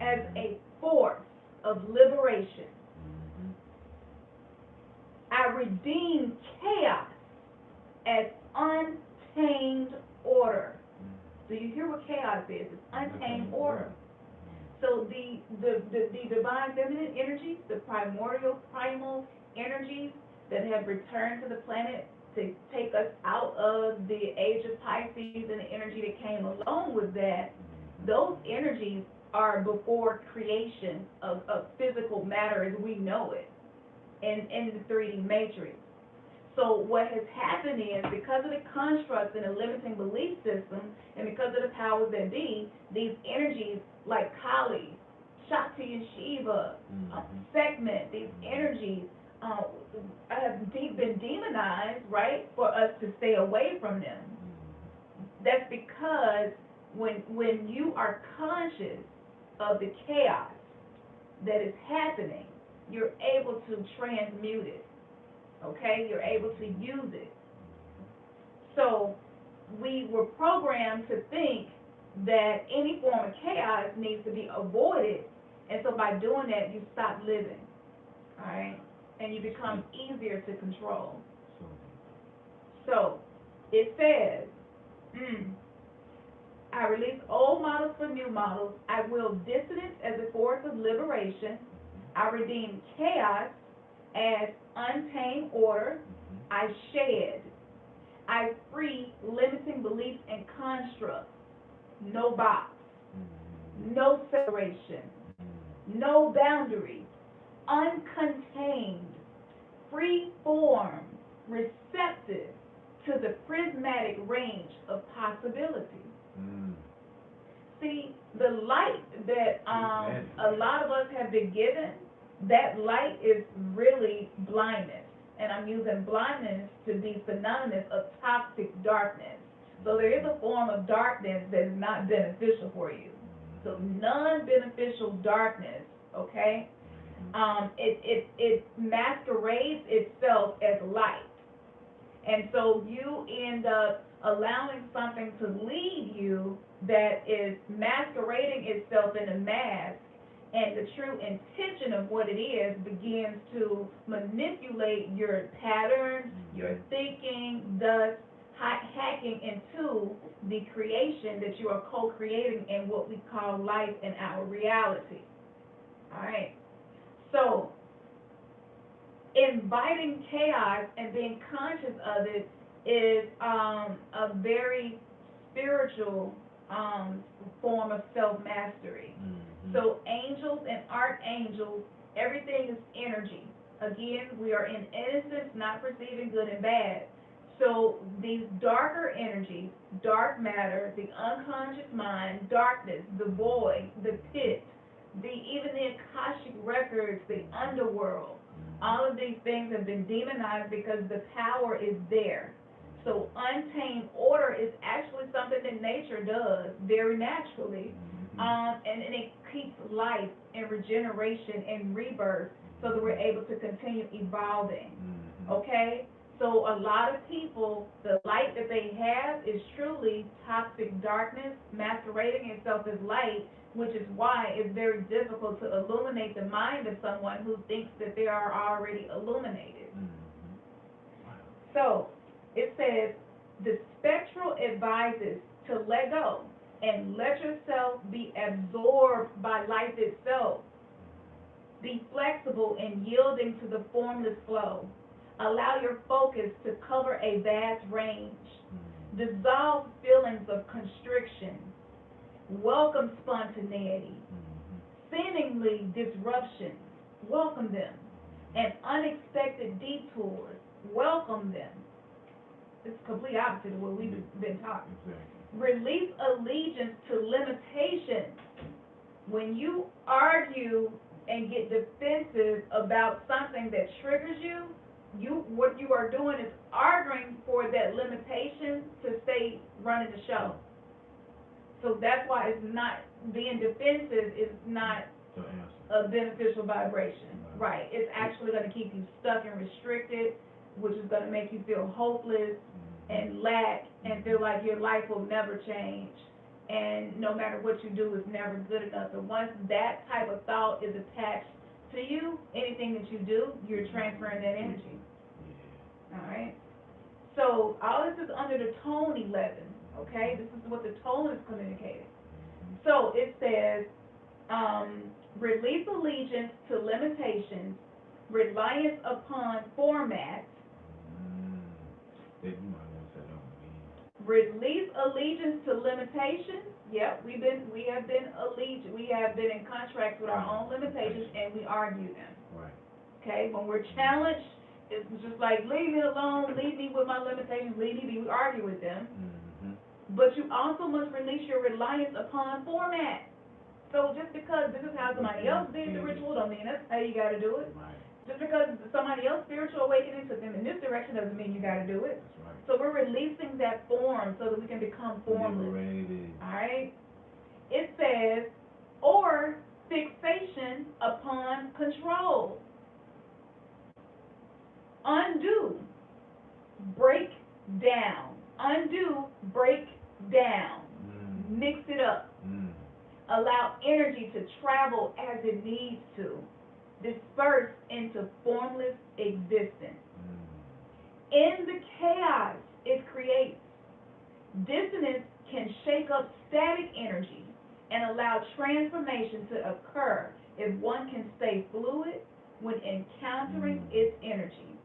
as a force of liberation. I redeem chaos as untamed order. Do you hear what chaos is? It's untamed order. So the divine feminine energies, the primal energies that have returned to the planet to take us out of the age of Pisces and the energy that came along with that, those energies are before creation of physical matter as we know it in the 3D matrix. So what has happened is, because of the constructs and the limiting belief system, and because of the powers that be, these energies like Kali, Shakti and Shiva, Sekhmet, these energies have been demonized, right, for us to stay away from them. That's because when you are conscious of the chaos that is happening, you're able to transmute it. Okay, you're able to use it. So we were programmed to think that any form of chaos needs to be avoided, and so by doing that, you stop living, all right, and you become easier to control. So it says, I release old models for new models. I will dissonance as a force of liberation. I redeem chaos as untamed order. I shed. I free limiting beliefs and constructs. No box. No separation. No boundaries. Uncontained. Free form. Receptive to the prismatic range of possibility. See, the light that a lot of us have been given, that light is really blindness. And I'm using blindness to be synonymous of toxic darkness. So there is a form of darkness that is not beneficial for you. So non-beneficial darkness, okay, it masquerades itself as light. And so you end up allowing something to lead you that is masquerading itself in a mask, And the true intention of what it is begins to manipulate your patterns, your thinking, thus hacking into the creation that you are co-creating in what we call life and our reality. All right. So, inviting chaos and being conscious of it is a very spiritual form of self-mastery. So angels and archangels, everything is energy. Again, we are in innocence, not perceiving good and bad. So these darker energies, dark matter, the unconscious mind, darkness, the void, the pit, even the akashic records, the underworld, all of these things have been demonized because the power is there. So untamed order is actually something that nature does very naturally. And it keeps life and regeneration and rebirth so that we're able to continue evolving. Okay? So a lot of people, the light that they have is truly toxic darkness masquerading itself as light, which is why it's very difficult to illuminate the mind of someone who thinks that they are already illuminated. So it says, the spectral advises to let go and let yourself be absorbed by life itself. Be flexible in yielding to the formless flow. Allow your focus to cover a vast range. Dissolve feelings of constriction. Welcome spontaneity. Seemingly disruptions. Welcome them. And unexpected detours. Welcome them. It's the complete opposite of what we've been talking. Release allegiance to limitations. When you argue and get defensive about something that triggers you, what you are doing is arguing for that limitation to stay running the show. So that's why it's not, being defensive is not a beneficial vibration. Right. It's actually going to keep you stuck and restricted, which is going to make you feel hopeless and lack and feel like your life will never change. And no matter what you do is never good enough. And once that type of thought is attached to you, anything that you do, you're transferring that energy. All right? So all this is under the tone 11, okay? This is what the tone is communicating. So it says, release allegiance to limitations, reliance upon formats. Release allegiance to limitations. Yep, we have been in contracts with our own limitations, and we argue them. Right. Okay, when we're challenged, it's just like, leave me alone, leave me with my limitations, leave me be. We argue with them. But you also must release your reliance upon format. So just because this is how somebody else did the ritual, don't mean that's how you got to do it. Right. Just because somebody else's spiritual awakening took them in this direction doesn't mean you got to do it. That's right. So we're releasing that form so that we can become formless. All right? It says, or fixation upon control. Undo, break down. Undo, break down. Mix it up. Allow energy to travel as it needs to. Disperse into formless existence. In the chaos it creates, dissonance can shake up static energy and allow transformation to occur if one can stay fluid when encountering its energy.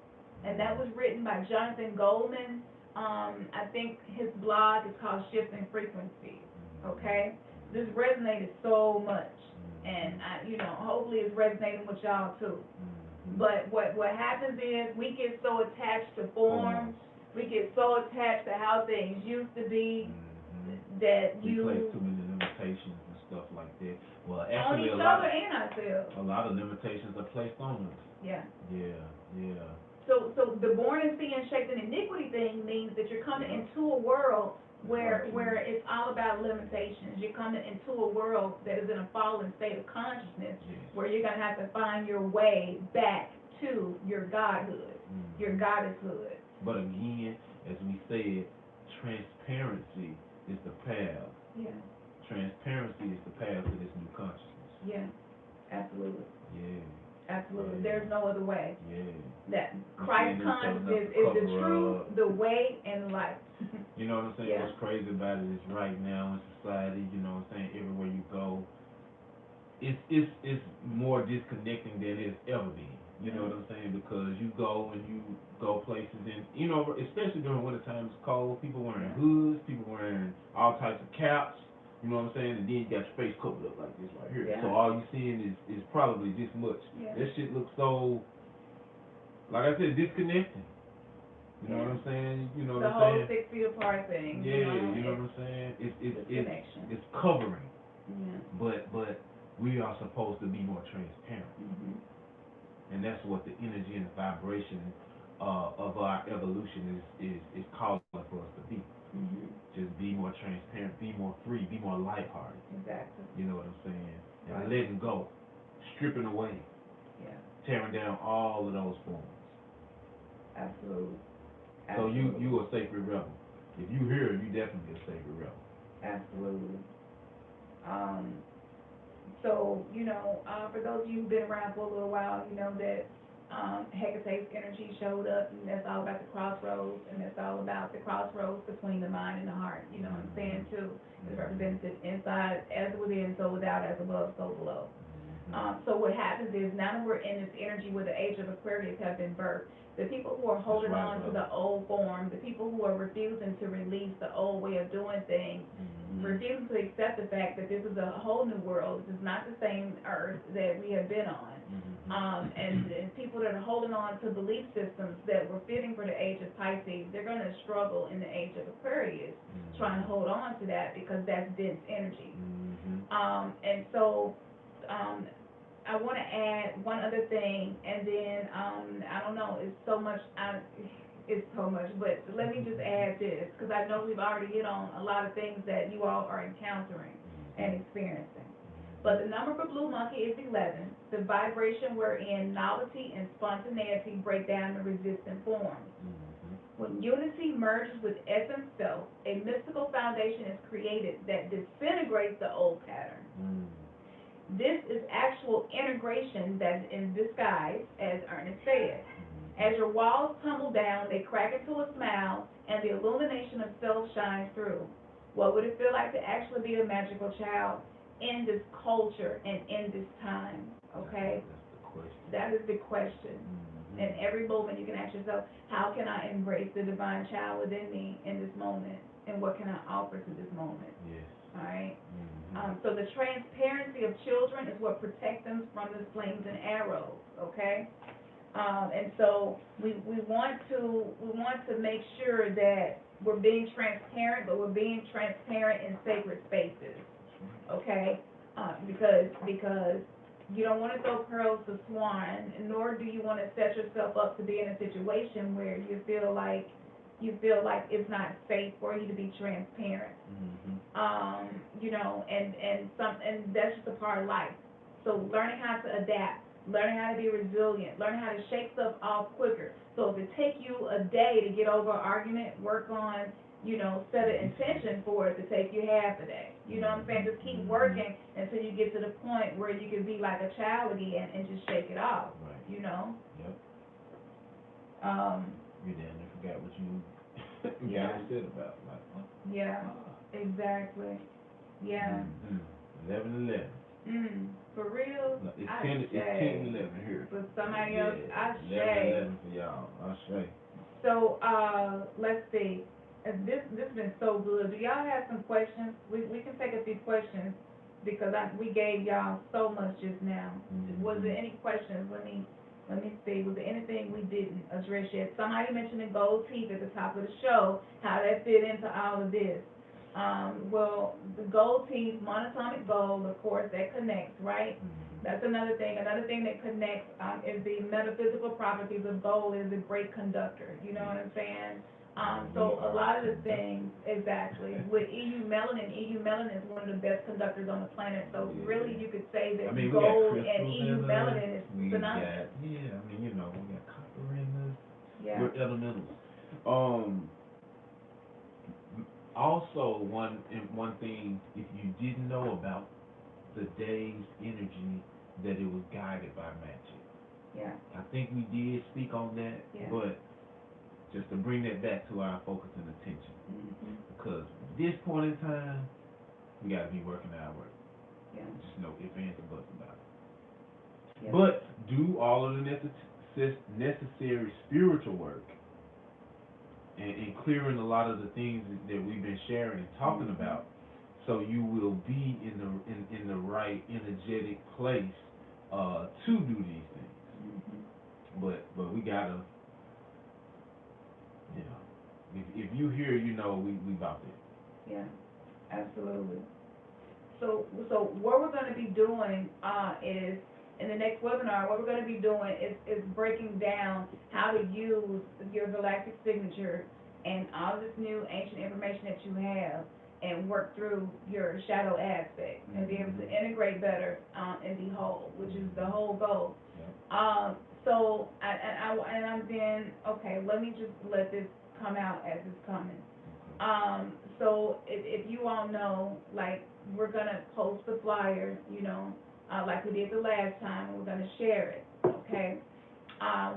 And that was written by Jonathan Goldman. I think his blog is called Shifting Frequencies. Okay? This resonated so much. And hopefully it's resonating with y'all too. But what happens is we get so attached to forms, we get so attached to how things used to be that we place too many limitations and stuff like that. Well, actually, on each other and ourselves. A lot of limitations are placed on us. Yeah. So the born in sin and shaped in iniquity thing means that you're coming into a world where it's all about limitations. You're coming into a world that is in a fallen state of consciousness, where you're going to have to find your way back to your godhood, your goddesshood. But again, as we said, transparency is the path. Yeah. Transparency is the path to this new consciousness. Yeah. Absolutely. Yeah. Absolutely. Yeah. There's no other way. Yeah. That Christ consciousness is the truth, the way, and life. You know what I'm saying? Yeah. What's crazy about it is right now in society, you know what I'm saying, everywhere you go, it's more disconnecting than it's ever been. You know what I'm saying? Because you go and you go places and you know, especially during winter time it's cold, people wearing hoods, people wearing all types of caps, you know what I'm saying? And then you got your face covered up like this right here. Yeah. So all you seeing is probably this much. Yeah. That shit looks so, like I said, disconnecting. You know what I'm saying? You know what I'm saying? The whole 6 feet apart thing. Yeah, you know what I'm saying? It's covering. Yeah. But we are supposed to be more transparent. And that's what the energy and the vibration of our evolution is calling for us to be. Just be more transparent, be more free, be more lighthearted. Exactly. You know what I'm saying? And letting go, stripping away, tearing down all of those forms. Absolutely. So you a sacred rebel. If you here, you definitely a sacred rebel. Absolutely. So, you know, for those of you who've been around for a little while, you know that Hecate's energy showed up, and that's all about the crossroads, and that's all about the crossroads between the mind and the heart. You know what I'm saying, too? It's represented inside as within, so without, as above, so below. So what happens is, now that we're in this energy where the age of Aquarius have been birthed, the people who are holding on to the old form, the people who are refusing to release the old way of doing things, refusing to accept the fact that this is a whole new world, this is not the same earth that we have been on. And people that are holding on to belief systems that were fitting for the age of Pisces, they're going to struggle in the age of Aquarius, trying to hold on to that because that's dense energy. And so, I want to add one other thing, and then, I don't know, it's so much, but let me just add this, because I know we've already hit on a lot of things that you all are encountering and experiencing. But the number for Blue Monkey is 11, the vibration wherein novelty and spontaneity break down the resistant forms. When unity merges with essence self, a mystical foundation is created that disintegrates the old pattern. This is actual integration that's in disguise, as Ernest said. As your walls tumble down, they crack into a smile, and the illumination of self shines through. What would it feel like to actually be a magical child in this culture and in this time? Okay? That is the question. And every moment you can ask yourself, how can I embrace the divine child within me in this moment? And what can I offer to this moment? All right? So the transparency of children is what protects them from the slings and arrows, okay? And so we want to make sure that we're being transparent, but we're being transparent in sacred spaces, okay? Because you don't want to throw pearls to swine, nor do you want to set yourself up to be in a situation where you feel like it's not safe for you to be transparent. You know, and that's just a part of life. So learning how to adapt, learning how to be resilient, learning how to shake stuff off quicker. So if it takes you a day to get over an argument, work on, you know, set an intention for it to take you half a day. You know what I'm saying? Just keep working until you get to the point where you can be like a child again and just shake it off. You know? Yep. You damn near forgot what you got said about. Like, yeah, exactly. Yeah. 11. For real? No, it's 10 11 here. For somebody else, I 11 for y'all. I say. So, let's see. This has been so good. Do y'all have some questions? We can take a few questions because we gave y'all so much just now. Was there any questions? Let me see. Was there anything we didn't address yet? Somebody mentioned the gold teeth at the top of the show, how that fit into all of this. Well, the gold teeth, monatomic gold, of course, that connects, right? That's another thing. Another thing that connects is the metaphysical properties of gold is a great conductor. You know what I'm saying? So a lot of the things, exactly, with EU melanin is one of the best conductors on the planet. So really, you could say that gold and EU melanin is synonymous. We got copper in this. Yeah. We're elementals. Also, one thing, if you didn't know about the day's energy that it was guided by magic. Yeah. I think we did speak on that, but just to bring that back to our focus and attention. Because at this point in time, we got to be working our work. Yeah. Just no ifs, ands, and buts about it. Yeah. But do all of the necessary spiritual work and clearing a lot of the things that we've been sharing and talking about, so you will be in the right energetic place to do these things. But we gotta, you know, if you hear, you know, we about that. Yeah, absolutely. So what we're going to be doing is, in the next webinar, what we're going to be doing is breaking down how to use your galactic signature and all this new ancient information that you have and work through your shadow aspect and be able to integrate better and be whole, which is the whole goal. So I'm then, okay, let me just let this come out as it's coming. So if you all know, like, we're gonna post the flyer, you know, like we did the last time, and we're gonna share it, okay?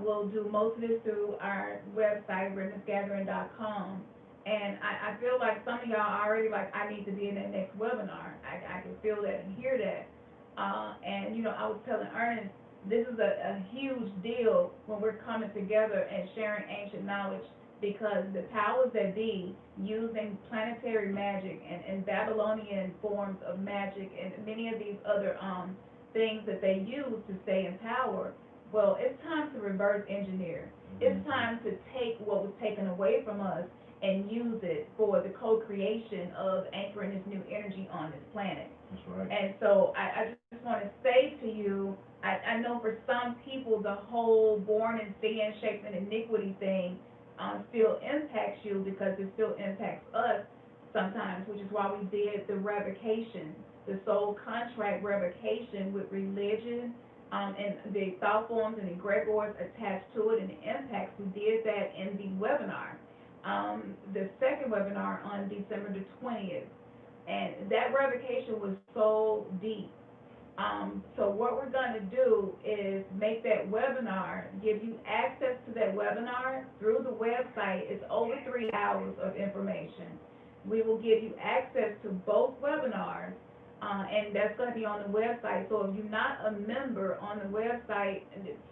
We'll do most of this through our website, REMNANTSGATHERING.com. And I feel like some of y'all already like, I need to be in that next webinar. I can feel that and hear that. And, you know, I was telling Ernest, this is a huge deal when we're coming together and sharing ancient knowledge, because the powers that be, using planetary magic and Babylonian forms of magic and many of these other things that they use to stay in power, well, it's time to reverse engineer. It's time to take what was taken away from us and use it for the co-creation of anchoring this new energy on this planet. That's right. And so I just want to say to you, I know for some people the whole born in sin, shaped in iniquity thing still impacts you, because it still impacts us sometimes, which is why we did the revocation, the soul contract revocation with religion and the thought forms and egregores attached to it and the impacts. We did that in the webinar, the second webinar on December the 20th. And that revocation was so deep. So what we're going to do is make that webinar, give you access to that webinar through the website. It's over 3 hours of information. We will give you access to both webinars, and that's going to be on the website. So if you're not a member on the website,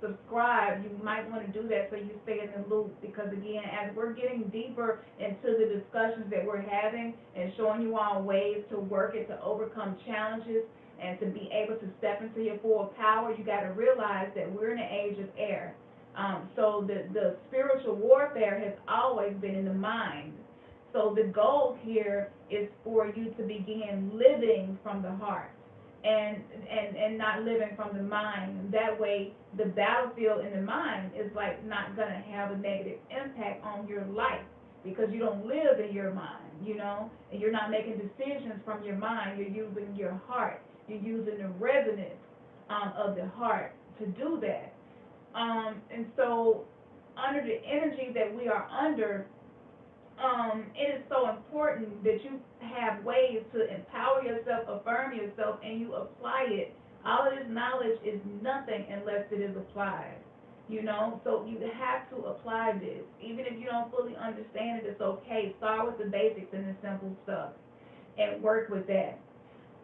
subscribe. You might want to do that so you stay in the loop, because again, as we're getting deeper into the discussions that we're having and showing you all ways to work it, to overcome challenges, and to be able to step into your full power, you got to realize that we're in an age of air. So the spiritual warfare has always been in the mind. So the goal here is for you to begin living from the heart and not living from the mind. That way, the battlefield in the mind is like not going to have a negative impact on your life, because you don't live in your mind, you know, and you're not making decisions from your mind. You're using your heart. You're using the resonance of the heart to do that. And so under the energy that we are under, it is so important that you have ways to empower yourself, affirm yourself, and you apply it. All of this knowledge is nothing unless it is applied, you know? So you have to apply this. Even if you don't fully understand it, it's okay. Start with the basics and the simple stuff and work with that.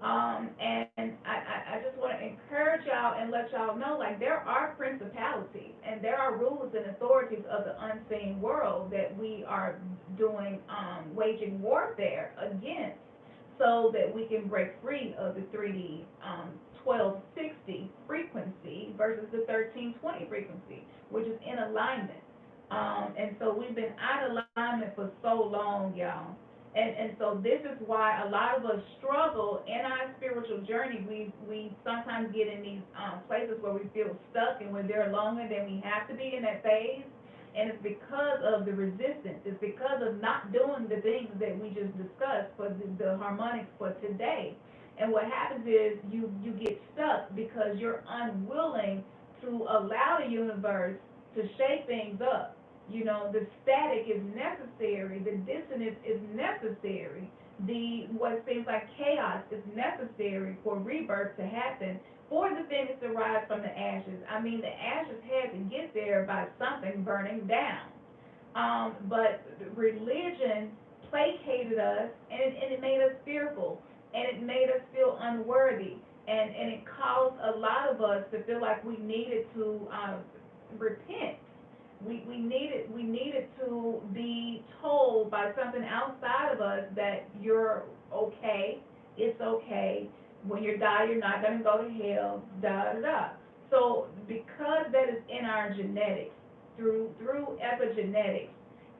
And I just want to encourage y'all and let y'all know, like, there are principalities and there are rules and authorities of the unseen world that we are doing, waging warfare against, so that we can break free of the 3D 1260 frequency versus the 1320 frequency, which is in alignment. And so we've been out of alignment for so long, y'all. And so this is why a lot of us struggle in our spiritual journey. We sometimes get in these places where we feel stuck and we're there longer than we have to be in that phase. And it's because of the resistance. It's because of not doing the things that we just discussed for the harmonics for today. And what happens is you get stuck because you're unwilling to allow the universe to shake things up. You know, the static is necessary, the dissonance is necessary, what seems like chaos is necessary for rebirth to happen, For the phoenix to rise from the ashes. I mean, the ashes had to get there by something burning down. But religion placated us, and it made us fearful, and it made us feel unworthy, and it caused a lot of us to feel like we needed to repent. We needed to be told by something outside of us that you're okay, it's okay. When you die, you're not going to go to hell. Da da da. So because that is in our genetics, through epigenetics,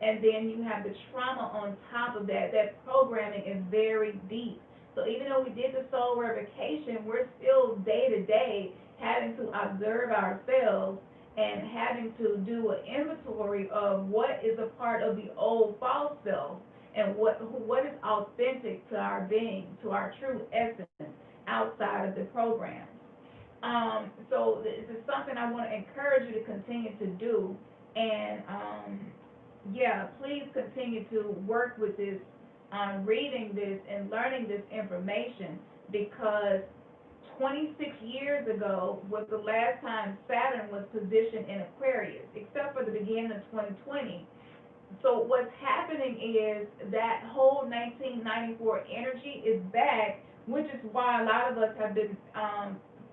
and then you have the trauma on top of that. That programming is very deep. So even though we did the soul revocation, we're still day to day having to observe ourselves and having to do an inventory of what is a part of the old false self and what is authentic to our being, to our true essence outside of the program. So this is something I want to encourage you to continue to do, and yeah, please continue to work with this, reading this and learning this information, because 26 years ago was the last time Saturn was positioned in Aquarius, except for the beginning of 2020. So what's happening is that whole 1994 energy is back, which is why a lot of us have been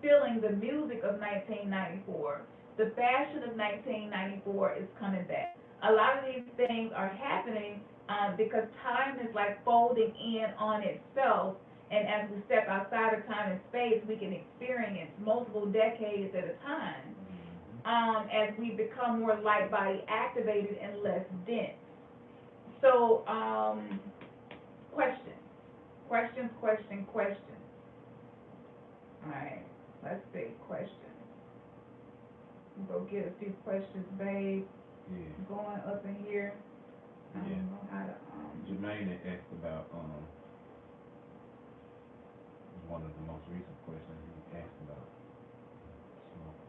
feeling the music of 1994. The fashion of 1994 is coming back. A lot of these things are happening because time is like folding in on itself, and as we step outside of time and space, we can experience multiple decades at a time as we become more light body activated and less dense. So, questions. All right, let's see, questions. We'll go get a few questions, babe. Yeah. Going up in here. I don't know how to, Jermaine had asked about, one of the most recent questions he asked about smoke.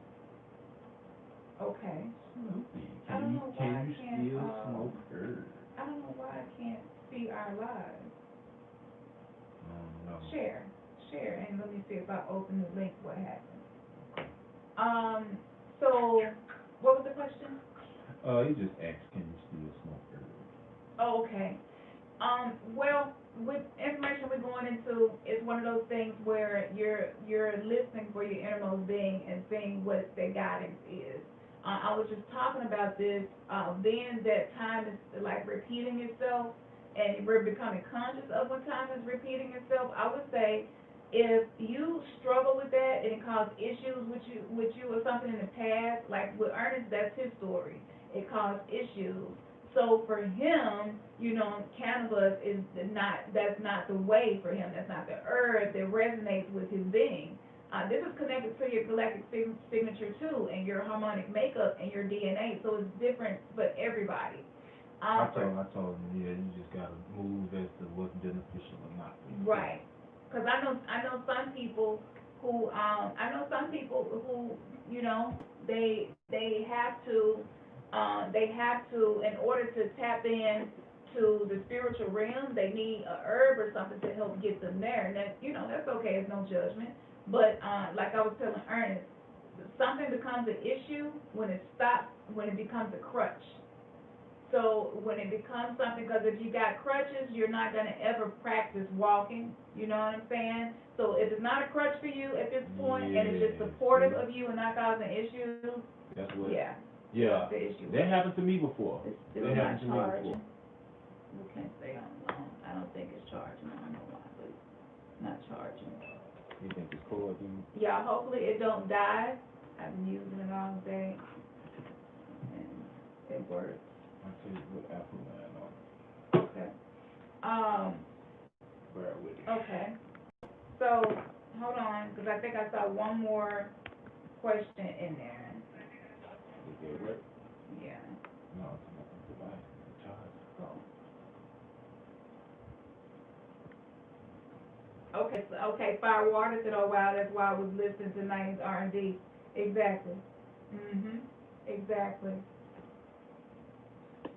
okay. Smoky. I don't know why Can you I can't, still smoke herb? I don't know why I can't see our lives. No. Share, and let me see if I open the link, what happens. So, what was the question? He just asked, can you still smoke herb? Oh, okay. Well, with information we're going into, it's one of those things where you're listening for your innermost being and seeing what their guidance is. I was just talking about this, being that time is like repeating itself, and we're becoming conscious of when time is repeating itself. I would say, if you struggle with that and it caused issues with you or something in the past, like with Ernest, that's his story. It caused issues. So for him, cannabis is that's not the way for him. That's not the herb that resonates with his being. This is connected to your galactic signature too, and your harmonic makeup and your DNA. So it's different for everybody. I told him, yeah, you just gotta move as to what's beneficial or not. Right. Because I know some people who they have to in order to tap in to the spiritual realm, they need a herb or something to help get them there, and that's okay. It's no judgment. But like I was telling Ernest, something becomes an issue when it becomes a crutch. So when it becomes something, because if you got crutches, you're not going to ever practice walking, you know what I'm saying? So if it's not a crutch for you at this point, and it's just supportive of you and not causing issues, that's what. Yeah. Yeah. The issue. That happened to me before. It's still That not happened to me charging. before. We can't stay on long. I don't think it's charging. I don't know why, but it's not charging. You think it's cool? Yeah, hopefully it don't die. I've been using it all day, and it works. I'll tell you what Apple man on. Okay. Bear with it. Okay. So, hold on, because I think I saw one more question in there. Did it work? Yeah. No, it's not the device. The charge. Oh. Okay, Fire Water said, oh wow, that's why I was listening to 90s R&B. Exactly. Exactly.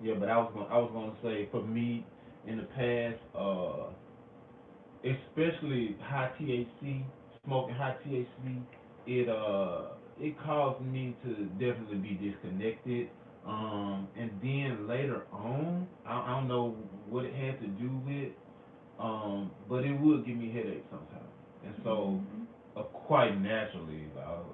Yeah, but I was gonna say, for me, in the past, especially high THC, smoking high THC it caused me to definitely be disconnected. And then later on, I don't know what it had to do with, but it would give me headaches sometimes. And so, quite naturally, I was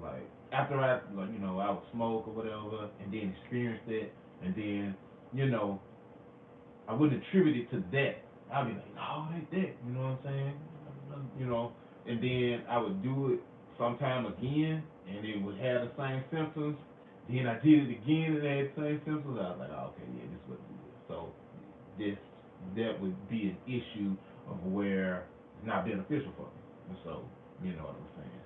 like, after I, like, I would smoke or whatever, and then experience that, and then, you know, I wouldn't attribute it to that. I'd be like, no, it ain't that, you know what I'm saying? And then I would do it sometime again, and it would have the same symptoms. Then I did it again, and it had the same symptoms. I was like, oh, okay, yeah, this is what it is. So this that would be an issue of where it's not beneficial for me. And so, you know what I'm saying?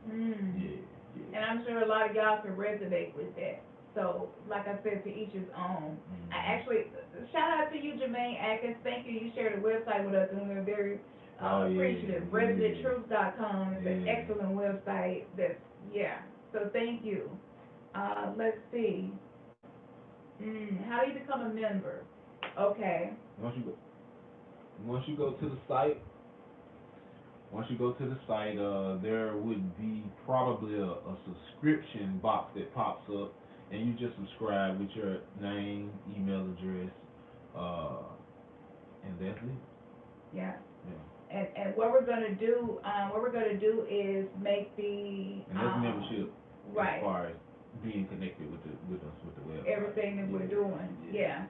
Yeah, yeah. And I'm sure a lot of y'all can resonate with that. So, like I said, to each his own. I actually, shout out to you, Jermaine Atkins. Thank you. You shared a website with us, and we're very appreciative. ResidentTruth.com is an excellent website. So thank you. Let's see. How do you become a member? Okay. Once you go to the site, there would be probably a subscription box that pops up, and you just subscribe with your name, email address, and that's it. Yeah. And what we're gonna do, is make the and that's membership, right, as far as being connected with us with the web. Everything that we're doing. Yeah.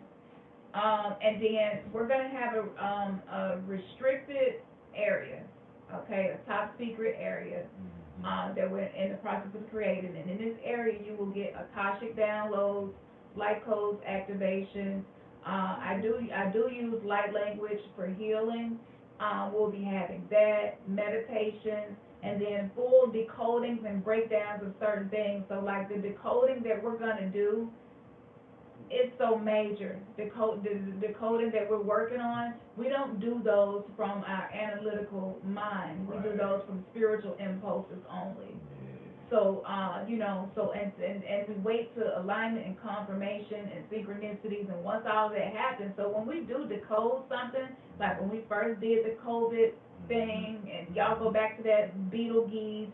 And then we're gonna have a restricted area, okay, a top secret area. That we're in the process of creating, and in this area you will get akashic downloads, light codes, activation. I do use light language for healing. We'll be having that, meditation, and then full decodings and breakdowns of certain things. So like the decoding that we're gonna do, it's so major. The decoding that we're working on, we don't do those from our analytical mind. We do those from spiritual impulses only. So, and we wait to alignment and confirmation and synchronicities, and once all that happens, so when we do decode something, like when we first did the COVID thing, and y'all go back to that Betelgeuse,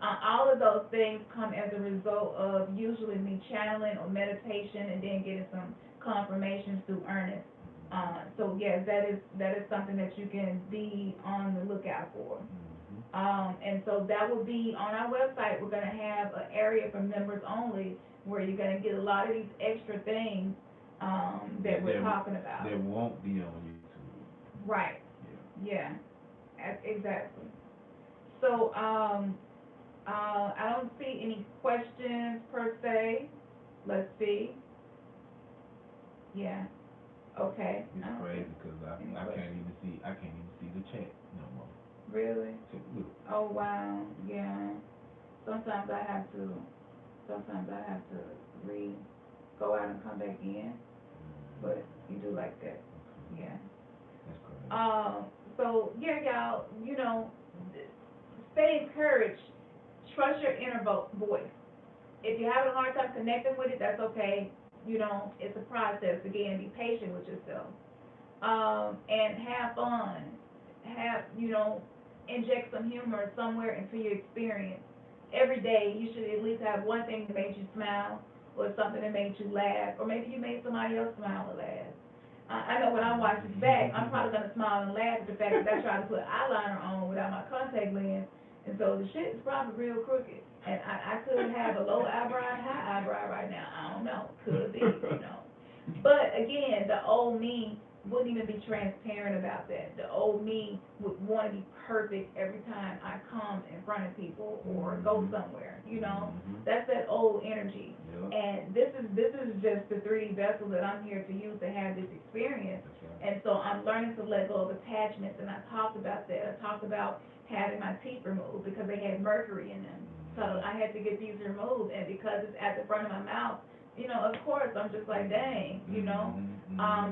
all of those things come as a result of usually me channeling or meditation and then getting some confirmations through earnest. So yes, that is something that you can be on the lookout for. And so that will be on our website. We're going to have an area for members only where you're going to get a lot of these extra things that we're talking about. That won't be on YouTube. Right. Yeah. Exactly. So I don't see any questions per se. Let's see. Yeah. Okay. It's crazy because I can't even see the chat no more. Really? Oh wow. Yeah. Sometimes I have to go out and come back in. But you do like that. Yeah. That's crazy. So yeah, y'all, stay encouraged. Trust your inner voice. If you're having a hard time connecting with it, that's okay. It's a process. Again, be patient with yourself. And have fun. Inject some humor somewhere into your experience. Every day, you should at least have one thing that made you smile, or something that made you laugh, or maybe you made somebody else smile or laugh. I know when I watch this back, I'm probably going to smile and laugh at the fact that I tried to put eyeliner on without my contact lens, and so the shit is probably real crooked. And I could have a low eyebrow and high eyebrow right now. I don't know. Could be, But again, the old me wouldn't even be transparent about that. The old me would want to be perfect every time I come in front of people or go somewhere. That's that old energy. Yep. And this is just the 3D vessel that I'm here to use to have this experience. And so I'm learning to let go of attachments, and I talked about that. I talked about having my teeth removed because they had mercury in them. So I had to get these removed, and because it's at the front of my mouth, of course, I'm just like, dang,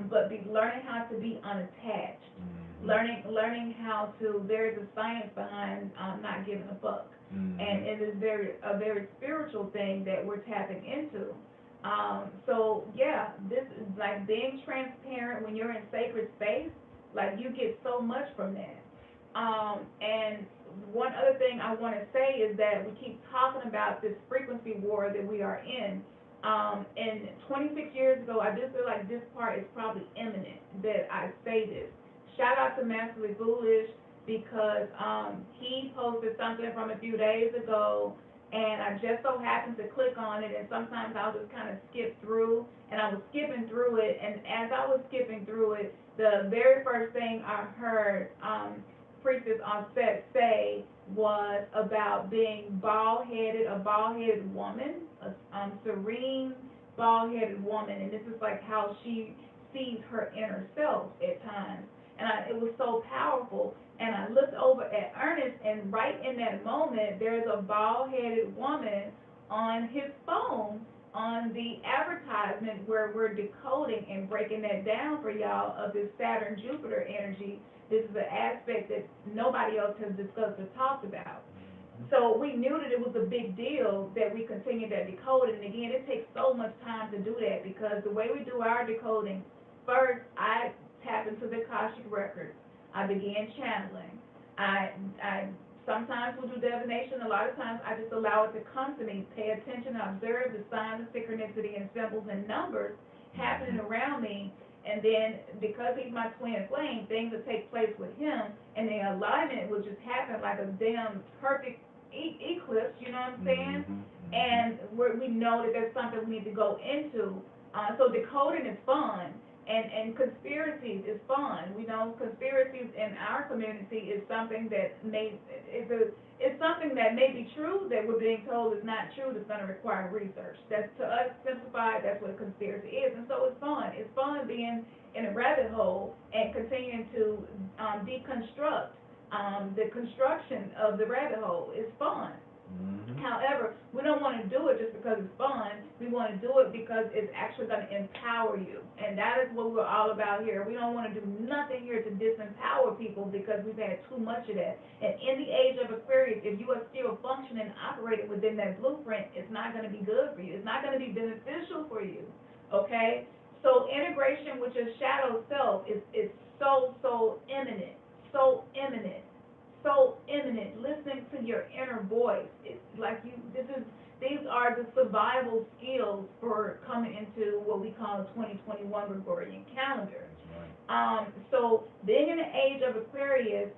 but learning how to be unattached, learning how to, there's a science behind not giving a fuck, and it is a very spiritual thing that we're tapping into. So yeah, this is like being transparent when you're in sacred space, like you get so much from that. And one other thing I want to say is that we keep talking about this frequency war that we are in. And 26 years ago, I do feel like this part is probably imminent that I say this. Shout out to Massively Foolish, because he posted something from a few days ago, and I just so happened to click on it, and sometimes I'll just kind of skip through, and I was skipping through it, and as I was skipping through it, the very first thing I heard Priestess on set say was about being bald-headed, a bald-headed woman, a serene bald-headed woman, and this is like how she sees her inner self at times. And it was so powerful. And I looked over at Ernest, and right in that moment, there's a bald-headed woman on his phone on the advertisement where we're decoding and breaking that down for y'all of this Saturn-Jupiter energy. This is an aspect that nobody else has discussed or talked about. So we knew that it was a big deal that we continued that decoding. And again, it takes so much time to do that, because the way we do our decoding, first, I tap into the akashic records. I began channeling. I sometimes will do divination. A lot of times I just allow it to come to me, pay attention, observe the signs of synchronicity and symbols and numbers happening around me. And then, because he's my twin flame, things that take place with him, and the alignment will just happen like a damn perfect eclipse, you know what I'm saying? And we know that there's something we need to go into. So decoding is fun. And conspiracies is fun. We know conspiracies in our community is something that it's something that may be true that we're being told is not true, that's going to require research. That's, to us, simplified, that's what a conspiracy is. And so it's fun. It's fun being in a rabbit hole and continuing to deconstruct the construction of the rabbit hole. It's fun. However, we don't want to do it just because it's fun. We want to do it because it's actually going to empower you. And that is what we're all about here. We don't want to do nothing here to disempower people, because we've had too much of that. And in the age of Aquarius, if you are still functioning, operating within that blueprint, it's not going to be good for you. It's not going to be beneficial for you, okay? So integration with your shadow self is so imminent, so imminent. So imminent. Listening to your inner voice. It's like these are the survival skills for coming into what we call the 2021 Gregorian calendar. So being in the age of Aquarius,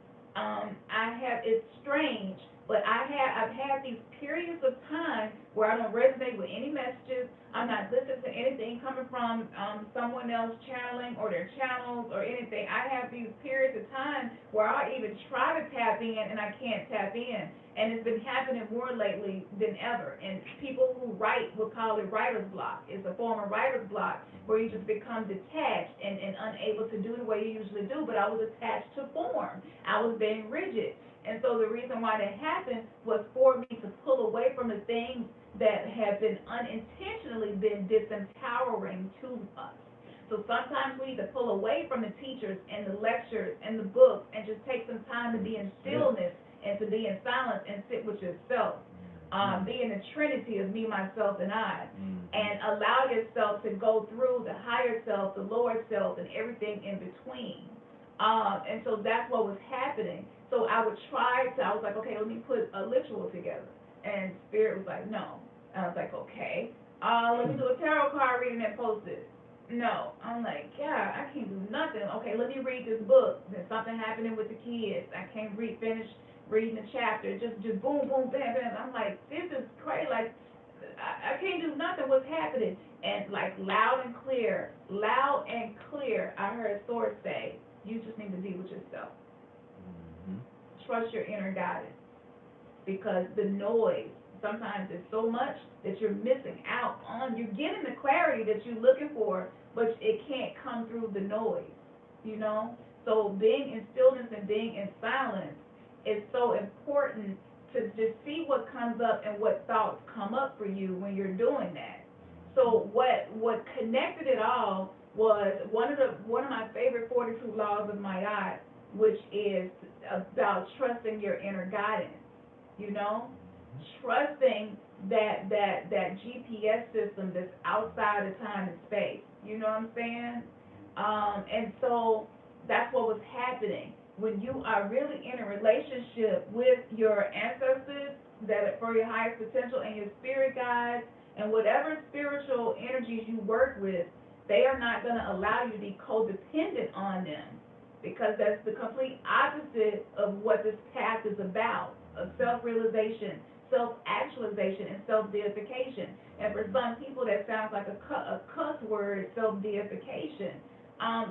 it's strange, but I've had these periods of time where I don't resonate with any messages. I'm not listening to anything coming from someone else channeling or their channels or anything. I have these periods of time where I even try to tap in and I can't tap in. And it's been happening more lately than ever. And people who write would call it writer's block. It's a form of writer's block where you just become detached and unable to do the way you usually do. But I was attached to form. I was being rigid. And so the reason why that happened was for me to pull away from the things that have been unintentionally been disempowering to us. So sometimes we need to pull away from the teachers and the lectures and the books and just take some time to be in stillness and to be in silence and sit with yourself. Be in the trinity of me, myself, and I, and allow yourself to go through the higher self, the lower self, and everything in between. And so that's what was happening. So I was like, okay, let me put a ritual together. And Spirit was like, no. And I was like, okay. Let me do a tarot card reading and post it. No. I'm like, yeah, I can't do nothing. Okay, let me read this book. There's something happening with the kids. I can't finish reading the chapter. Just boom, boom, bam, bam. I'm like, this is crazy. Like, I can't do nothing. What's happening? And like loud and clear, I heard Source say, you just need to be with yourself. Trust your inner guidance, because the noise sometimes is so much that you're missing out on. You're getting the clarity that you're looking for, but it can't come through the noise, you know? So being in stillness and being in silence is so important to just see what comes up and what thoughts come up for you when you're doing that. So what connected it all was one of my favorite 42 laws of Ma'at, which is about trusting your inner guidance, you know? Trusting that GPS system that's outside of time and space, you know what I'm saying? And so that's what was happening. when you are really in a relationship with your ancestors, that for your highest potential, and your spirit guides, and whatever spiritual energies you work with, they are not going to allow you to be codependent on them, because that's the complete opposite of what this path is about, of self-realization, self-actualization, and self-deification. And for some people, that sounds like a cuss word, self-deification.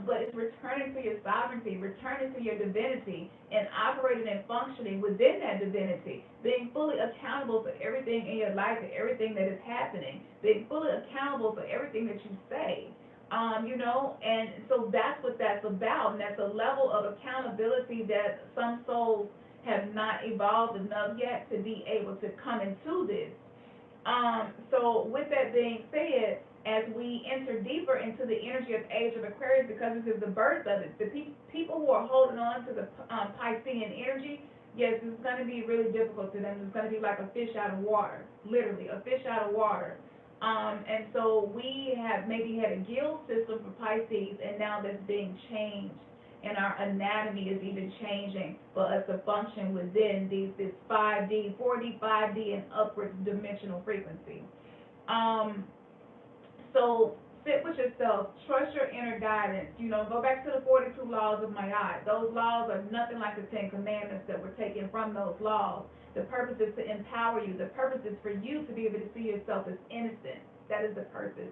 But it's returning to your sovereignty, returning to your divinity, and operating and functioning within that divinity, being fully accountable for everything in your life and everything that is happening, being fully accountable for everything that you say. And so that's what that's about, and that's a level of accountability that some souls have not evolved enough yet to be able to come into this. So with that being said, as we enter deeper into the energy of Age of Aquarius, because this is the birth of it, the people who are holding on to the Piscean energy, yes, it's going to be really difficult to them. It's going to be like a fish out of water, literally, a fish out of water. And so we have maybe had a guild system for Pisces, and now that's being changed, and our anatomy is even changing for us to function within this 5D, 4D, 5D, and upward dimensional frequency. So sit with yourself, trust your inner guidance, go back to the 42 laws of Ma'at. Those laws are nothing like the 10 commandments that were taken from those laws. The purpose is to empower you. The purpose is for you to be able to see yourself as innocent. That is the purpose.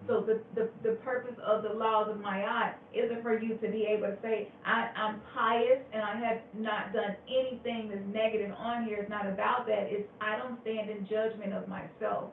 So the purpose of the laws of Ma'at isn't for you to be able to say, I'm pious and I have not done anything that's negative on here. It's not about that. It's I don't stand in judgment of myself.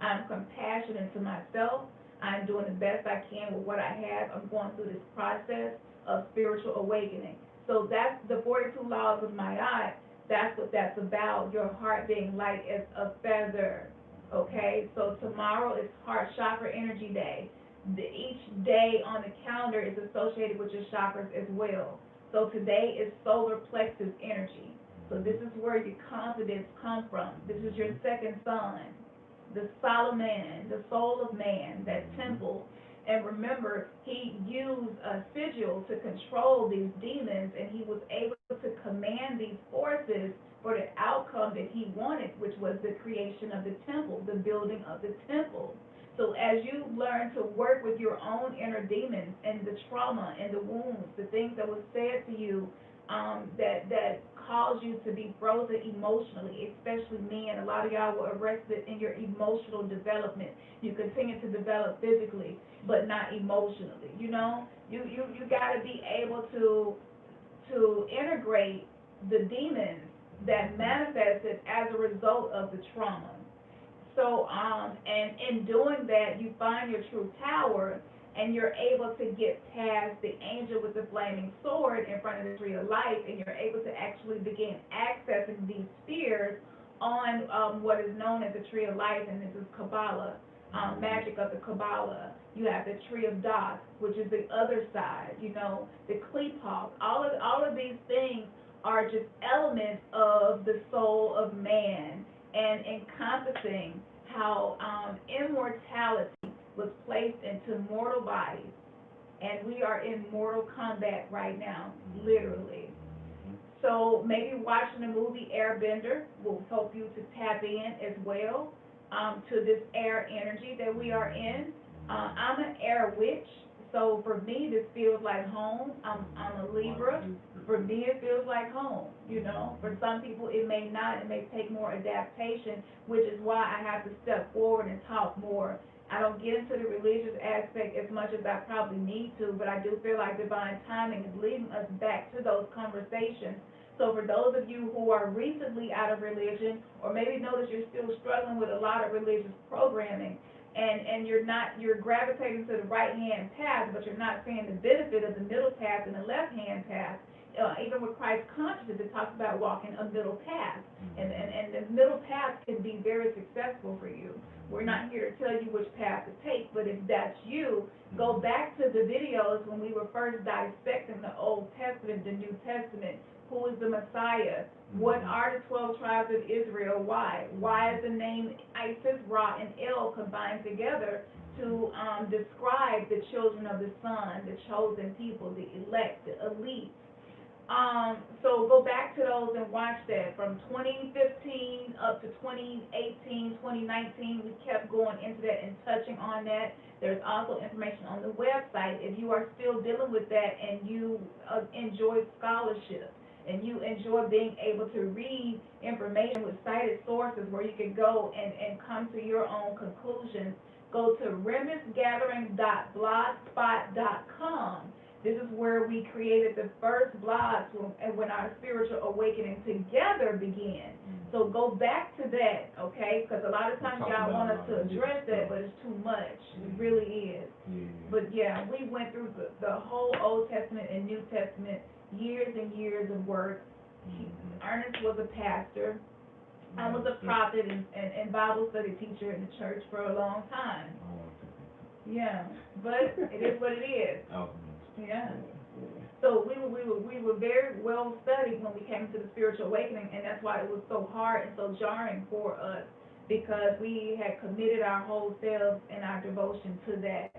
I'm compassionate to myself. I'm doing the best I can with what I have. I'm going through this process of spiritual awakening. So that's the 42 laws of Ma'at. That's what that's about, your heart being light as a feather, okay? So tomorrow is heart chakra energy day. Each day on the calendar is associated with your chakras as well. So today is solar plexus energy. So this is where your confidence comes from. This is your second sun, the Solomon, the soul of man, that temple. And remember, he used a sigil to control these demons, and he was able to command these forces for the outcome that he wanted, which was the creation of the temple, the building of the temple. So as you learn to work with your own inner demons and the trauma and the wounds, the things that were said to you that caused you to be frozen emotionally, especially men. A lot of y'all were arrested in your emotional development. You continue to develop physically, but not emotionally. You got to be able to integrate the demons that manifested as a result of the trauma. So, and in doing that, you find your true power, and you're able to get past the angel with the flaming sword in front of the tree of life, and you're able to actually begin accessing these spheres on what is known as the tree of life, and this is Kabbalah, magic of the Kabbalah. You have the tree of Doth, which is the other side, the Klipos. All of these things are just elements of the soul of man, and encompassing how immortality was placed into mortal bodies, and we are in mortal combat right now, literally. So maybe watching the movie Airbender will help you to tap in as well to this air energy that we are in. I'm an air witch, so for me this feels like home. I'm a Libra. For me it feels like home, For some people it may not. It may take more adaptation, which is why I have to step forward and talk more. I don't get into the religious aspect as much as I probably need to, but I do feel like divine timing is leading us back to those conversations. So for those of you who are recently out of religion, or maybe notice you're still struggling with a lot of religious programming, and you're gravitating to the right-hand path, but you're not seeing the benefit of the middle path and the left-hand path. Even with Christ consciousness, it talks about walking a middle path, and the middle path can be very successful for you. We're not here to tell you which path to take, but if that's you, go back to the videos when we were first dissecting the Old Testament, the New Testament. Who is the Messiah? What are the 12 tribes of Israel? Why? Why is the name Isis, Ra, and El combined together to describe the children of the sun, the chosen people, the elect, the elite? So go back to those and watch that. From 2015 up to 2018, 2019, we kept going into that and touching on that. There's also information on the website if you are still dealing with that and you enjoy scholarship and you enjoy being able to read information with cited sources where you can go and come to your own conclusions. Go to remnantsgathering.blogspot.com. This is where we created the first blogs when our spiritual awakening together began. So go back to that, okay? Because a lot of times y'all want us to address that, but it's too much. It really is. But yeah, we went through the whole Old Testament and New Testament, years and years of work. Ernest was a pastor. I was a prophet and Bible study teacher in the church for a long time. Yeah, but it is what it is. Yeah. So we were very well studied when we came to the spiritual awakening, and that's why it was so hard and so jarring for us, because we had committed our whole selves and our devotion to that.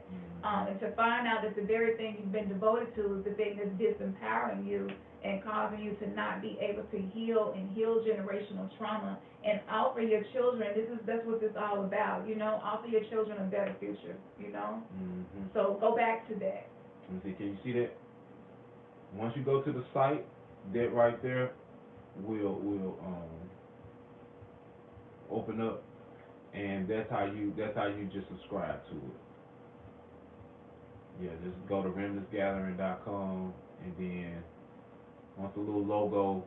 And to find out that the very thing you've been devoted to is the thing that's disempowering you and causing you to not be able to heal generational trauma and offer your children, that's what this is all about, offer your children a better future, So go back to that. Let me see, can you see that? Once you go to the site, that right there will open up, and that's how you just subscribe to it. Yeah, just go to remnantsgathering.com, and then once the little logo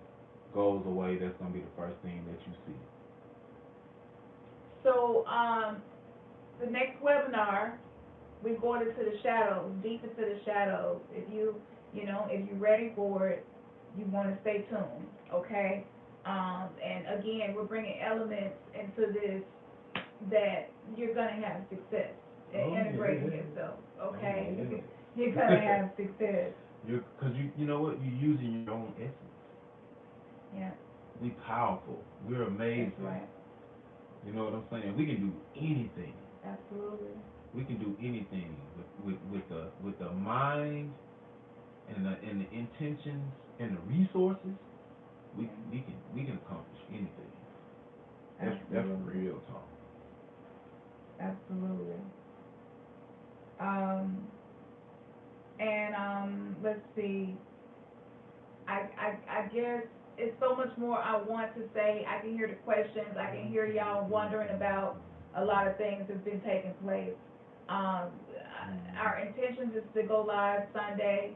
goes away, that's gonna be the first thing that you see. So the next webinar, we're going into the shadows, deep into the shadows. If you're ready for it, you want to stay tuned, okay? And again, we're bringing elements into this that you're gonna have success in integrating yourself, okay? You're gonna have success. Because you know what? You're using your own essence. Yeah. We powerful. We're amazing. That's right. You know what I'm saying? We can do anything. Absolutely. We can do anything with the mind and the intentions and the resources. We can accomplish anything. That's real talk. Absolutely. Let's see. I guess it's so much more I want to say. I can hear the questions. I can hear y'all wondering about a lot of things that's been taking place. Our intentions is to go live Sunday,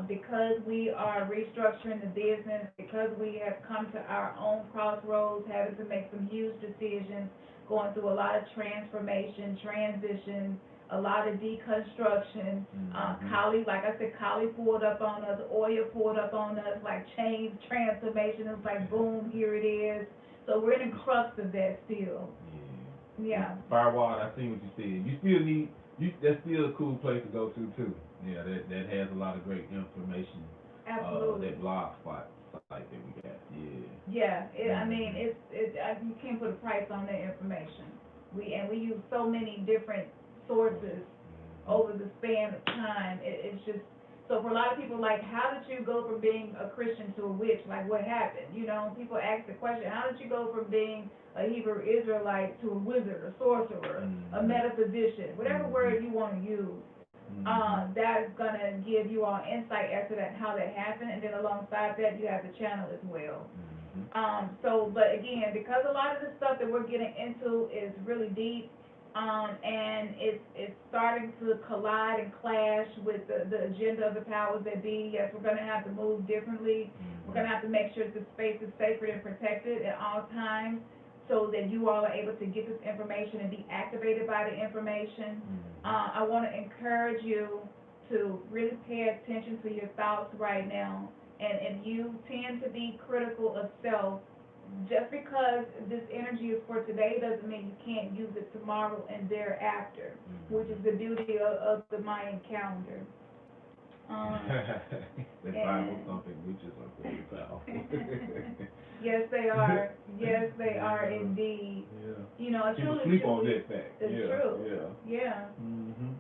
because we are restructuring the business, because we have come to our own crossroads, having to make some huge decisions, going through a lot of transformation, transitions, a lot of deconstruction. Kali, like I said, Kali pulled up on us, Oya pulled up on us, like change, transformation. It's like, boom, here it is. So we're in the crux of that still. Yeah. Firewall, I see what you said. You still need, that's still a cool place to go to too. Yeah, that has a lot of great information. Absolutely. That blog spot site that we got. Yeah. I mean, you can't put a price on that information. We use so many different sources over the span of time. It's just, so for a lot of people, like, how did you go from being a Christian to a witch? Like, what happened? People ask the question, how did you go from being a Hebrew Israelite to a wizard, a sorcerer, a metaphysician, whatever word you want to use. That's going to give you all insight as to how that happened, and then alongside that, you have the channel as well. But again, because a lot of the stuff that we're getting into is really deep, and it's starting to collide and clash with the agenda of the powers that be. Yes, we're going to have to move differently. We're going to have to make sure that the space is sacred and protected at all times, so that you all are able to get this information and be activated by the information. I want to encourage you to really pay attention to your thoughts right now. And if you tend to be critical of self, just because this energy is for today doesn't mean you can't use it tomorrow and thereafter, which is the beauty of the Mayan calendar. The Bible something witches are very powerful. Yes, they are. Yes, they are indeed. People sleep on that fact. It's true. Yeah.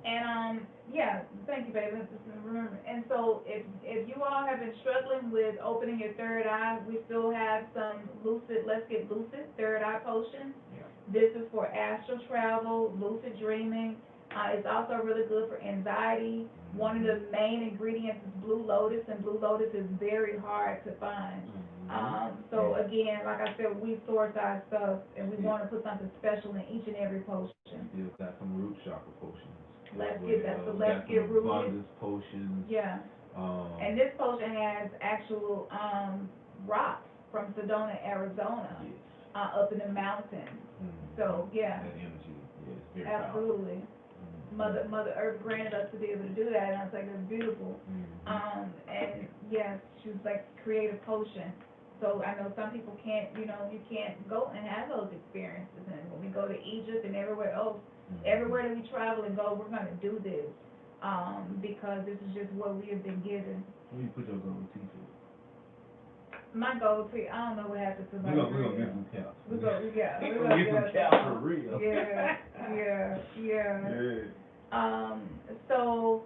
And Yeah, thank you, baby. Just remember. And so, if you all have been struggling with opening your third eye, we still have some lucid. Let's get lucid third eye potion. Yeah. This is for astral travel, lucid dreaming. It's also really good for anxiety. One of the main ingredients is blue lotus, and blue lotus is very hard to find. So again, like I said, we source our stuff, and we want to put something special in each and every potion. Still got some root chakra potions. Let's get rooted. Abundance potions. Yeah. And this potion has actual rocks from Sedona, Arizona, Yes. Up in the mountains. So yeah. That energy, yes, very Absolutely. powerful. Mother Earth granted us to be able to do that, and I was like, that's beautiful. And yes, she was like, create a potion. So I know some people can't, you can't go and have those experiences. And when we go to Egypt and everywhere else, everywhere that we travel and go, we're going to do this, because this is just what we have been given. Where you put your gold teeth in? My gold teeth, I don't know what happened to my We're gonna get some caps. We're gonna get some caps for real. Yeah. So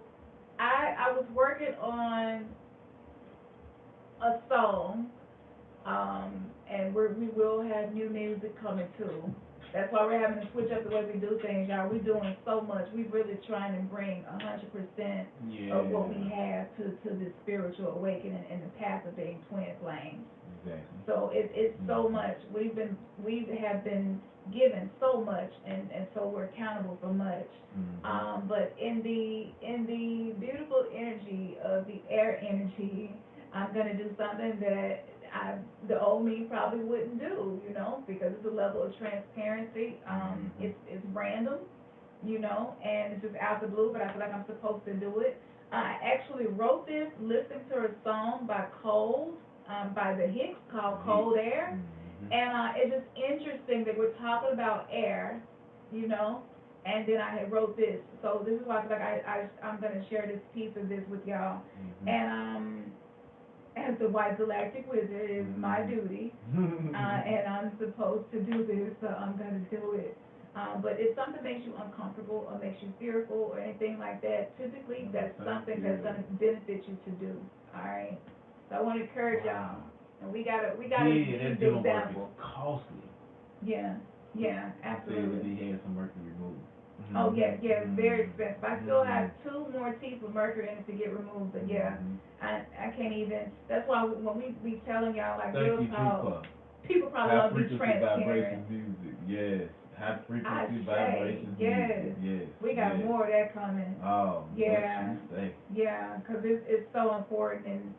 I was working on a song, and we will have new music coming too. That's why we're having to switch up the way we do things, y'all. We're doing so much. We're really trying to bring 100% of what we have to this spiritual awakening and the path of being twin flames. Exactly. So it's so much. We have been given so much, and so we're accountable for much. But in the beautiful energy of the air energy, I'm gonna do something that the old me probably wouldn't do, because it's a level of transparency. It's random, and it's just out the blue, but I feel like I'm supposed to do it. I actually wrote this listening to a song by Cold, by the Hicks, called Cold Air. And it's just interesting that we're talking about air, and then I had wrote this. So this is why I feel like I'm going to share this piece of this with y'all. And as the white galactic wizard, it is my duty, and I'm supposed to do this, so I'm going to do it. But if something makes you uncomfortable or makes you fearful or anything like that, typically that's something that's going to benefit you to do. All right. So I want to encourage y'all, and we gotta use the example. Costly. Yeah, absolutely. He had some mercury removed. Oh yeah, very expensive. I still have 2 more teeth with mercury in it to get removed, but yeah, I can't even. That's why when we be telling y'all like real talk, people probably want to be transparent. Music, yes. High frequency vibrations music, yes. We got more of that coming. Oh, yeah, because it's so important, and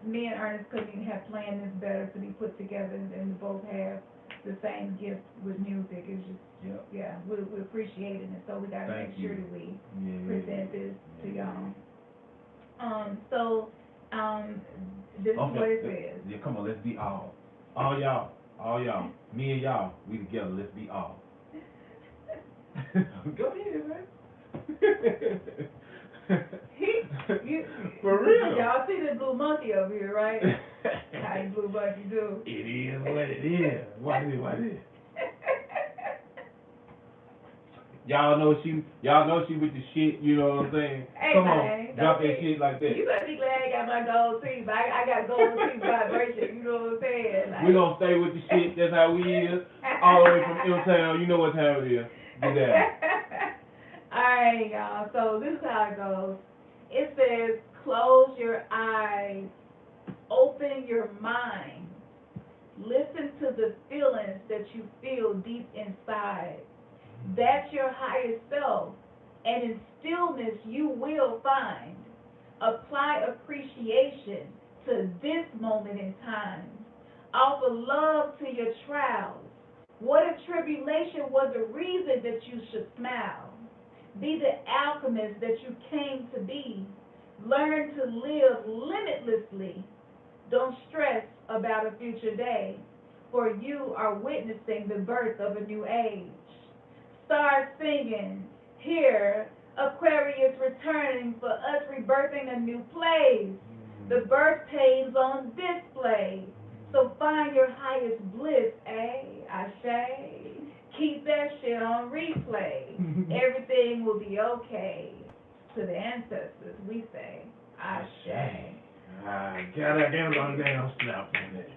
me and Ernest couldn't even have planned this better to be put together, and we both have the same gift with music. It's just, we appreciate it, and so we got to make sure that we present this to y'all. This is what it says. Yeah, come on, let's be all y'all, me and y'all, we together, let's be all. Go ahead, man. For real. Y'all see the blue monkey over here, right? How blue monkey do? It is what it is. What is? Y'all know she with the shit, you know what I'm saying? Hey, come man, on, drop that shit like that. You better be glad I got my gold teeth. I got gold teeth vibration, you know what I'm saying? Like, we gonna stay with the shit, that's how we is. All the way from M-Town, you know what time it is. Get down. Alright, y'all, so this is how it goes. It says, close your eyes, open your mind, listen to the feelings that you feel deep inside. That's your highest self, and in stillness you will find. Apply appreciation to this moment in time. Offer love to your trials. What if tribulation was a reason that you should smile? Be the alchemist that you came to be. Learn to live limitlessly. Don't stress about a future day, for you are witnessing the birth of a new age. Start singing. Here, Aquarius returning for us rebirthing a new place. The birth pains on display. So find your highest bliss, Ashe. Keep that shit on replay. Everything will be okay. to the ancestors, we say, Ashe. I got my damn snap on that.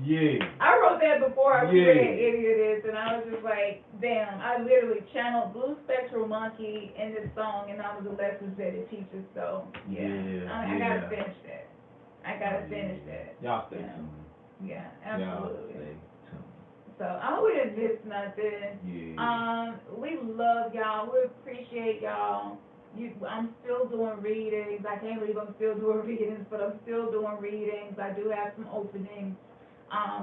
Yeah. I wrote that before I Yeah. read any of this, and I was just like, damn, I literally channeled Blue Spectral Monkey in this song, and I was the lessons that it teaches, so, I gotta finish that. I gotta finish that. Y'all stay tuned. Yeah, absolutely. Y'all stay tuned. So, I hope we didn't miss nothing. Yeah. We love y'all. We appreciate y'all. I'm still doing readings. I can't believe I'm still doing readings, but I'm still doing readings. I do have some openings.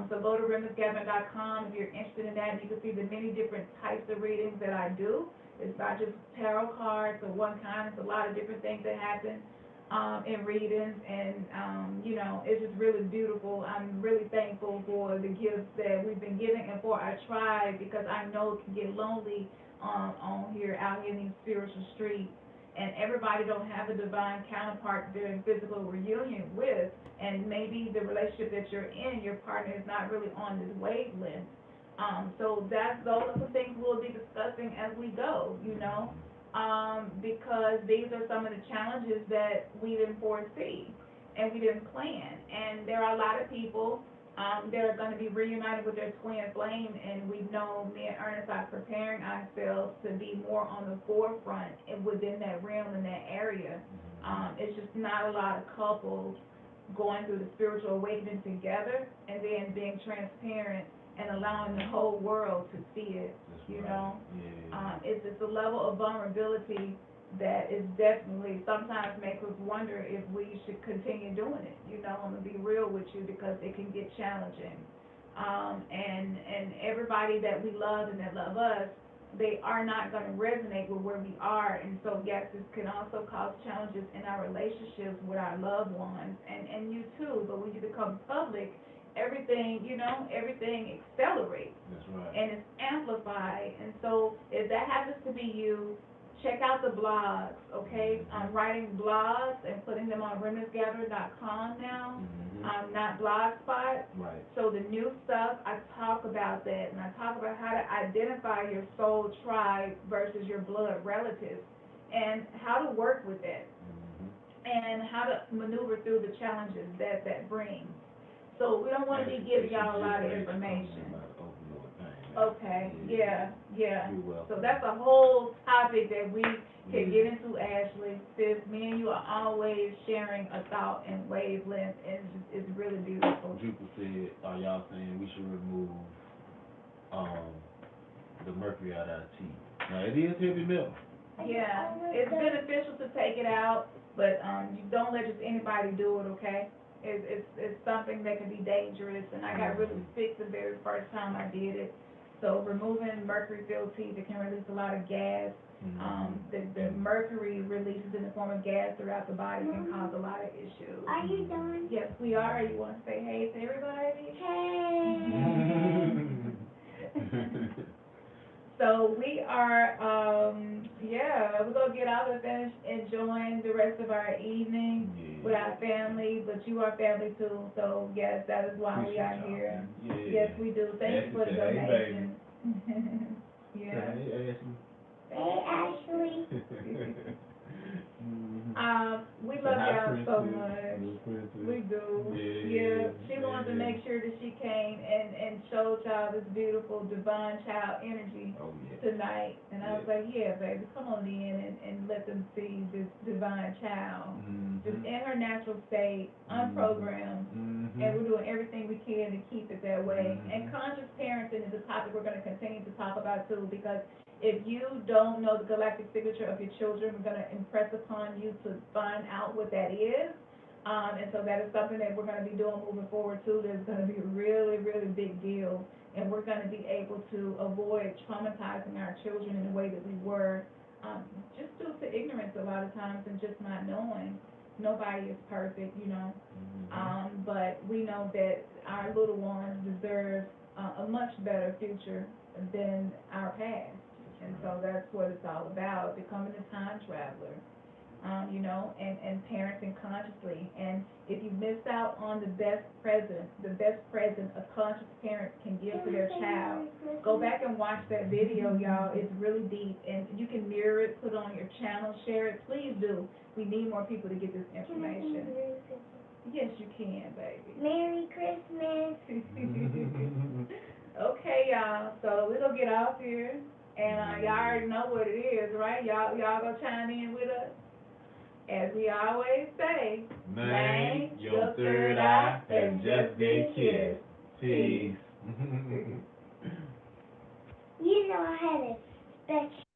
So go to REMNANTSGATHERING.com if you're interested in that. You can see the many different types of readings that I do. It's not just tarot cards or one kind. It's a lot of different things that happen in readings, and it's just really beautiful. I'm really thankful for the gifts that we've been giving and for our tribe, because I know it can get lonely out here in these spiritual streets. And everybody don't have a divine counterpart they're in physical reunion with, and maybe the relationship that you're in, your partner is not really on this wavelength. So those are some things we'll be discussing as we go, because these are some of the challenges that we didn't foresee and we didn't plan. And there are a lot of people that are going to be reunited with their twin flame, and we know me and Ernest are preparing ourselves to be more on the forefront and within that realm in that area. It's just not a lot of couples going through the spiritual awakening together and then being transparent and allowing the whole world to see it. It's just a level of vulnerability that is definitely sometimes makes us wonder if we should continue doing it. I'm gonna be real with you, because it can get challenging. And everybody that we love and that love us, they are not gonna resonate with where we are. And so yes, this can also cause challenges in our relationships with our loved ones and you too. But when you become public, everything accelerates. That's right. And it's amplified. And so if that happens to be you, check out the blogs, okay? I'm writing blogs and putting them on REMNANTSGATHERING.com now, not Blogspot. Right. So the new stuff, I talk about that, and I talk about how to identify your soul tribe versus your blood relatives, and how to work with that, and how to maneuver through the challenges that brings. So we don't want to be giving y'all a lot of information. Okay, yeah. So that's a whole topic that we can get into, Ashley. Sis, me and you are always sharing a thought and wavelength, and it's really beautiful. Jupiter said, are y'all saying we should remove the mercury out of our tea? Now, it is heavy metal. Yeah, it's beneficial to take it out, but you don't let just anybody do it, okay? It's something that can be dangerous, and I got really sick the very first time I did it. So removing mercury-filled teeth, it can release a lot of gas. The mercury releases in the form of gas throughout the body can cause a lot of issues. Are you done? Yes, we are. You want to say hey to everybody? Hey. So we are, we're going to get out and finish enjoying the rest of our evening with our family, but you are family too, so yes, that is why we are here. Yes, we do. Thank you for the donation. Yeah. Hey, Ashley. We love y'all so much. We do. Yeah. She wanted to make sure that she came and showed y'all this beautiful divine child energy tonight. And I was like, yeah, baby, come on in and let them see this divine child. Just in her natural state, unprogrammed. And we're doing everything we can to keep it that way. And conscious parenting is a topic we're going to continue to talk about too, because if you don't know the galactic signature of your children, we're going to impress upon you to find out what that is. And so that is something that we're going to be doing moving forward too. That's going to be a really, really big deal. And we're going to be able to avoid traumatizing our children in the way that we were, just due to ignorance a lot of times and just not knowing. Nobody is perfect, but we know that our little ones deserve a much better future than our past. And so that's what it's all about, becoming a time traveler. you know, and parenting consciously. And if you missed out on the best present a conscious parent can give to their child, go back and watch that video, y'all. It's really deep, and you can mirror it, put it on your channel, share it. Please do. We need more people to get this information. Yes, you can, baby. Merry Christmas. Okay, y'all. So we're gonna get off here, and y'all already know what it is, right? Y'all gonna chime in with us. As we always say, Man, your third eye has just been kissed. Peace. You know I had a special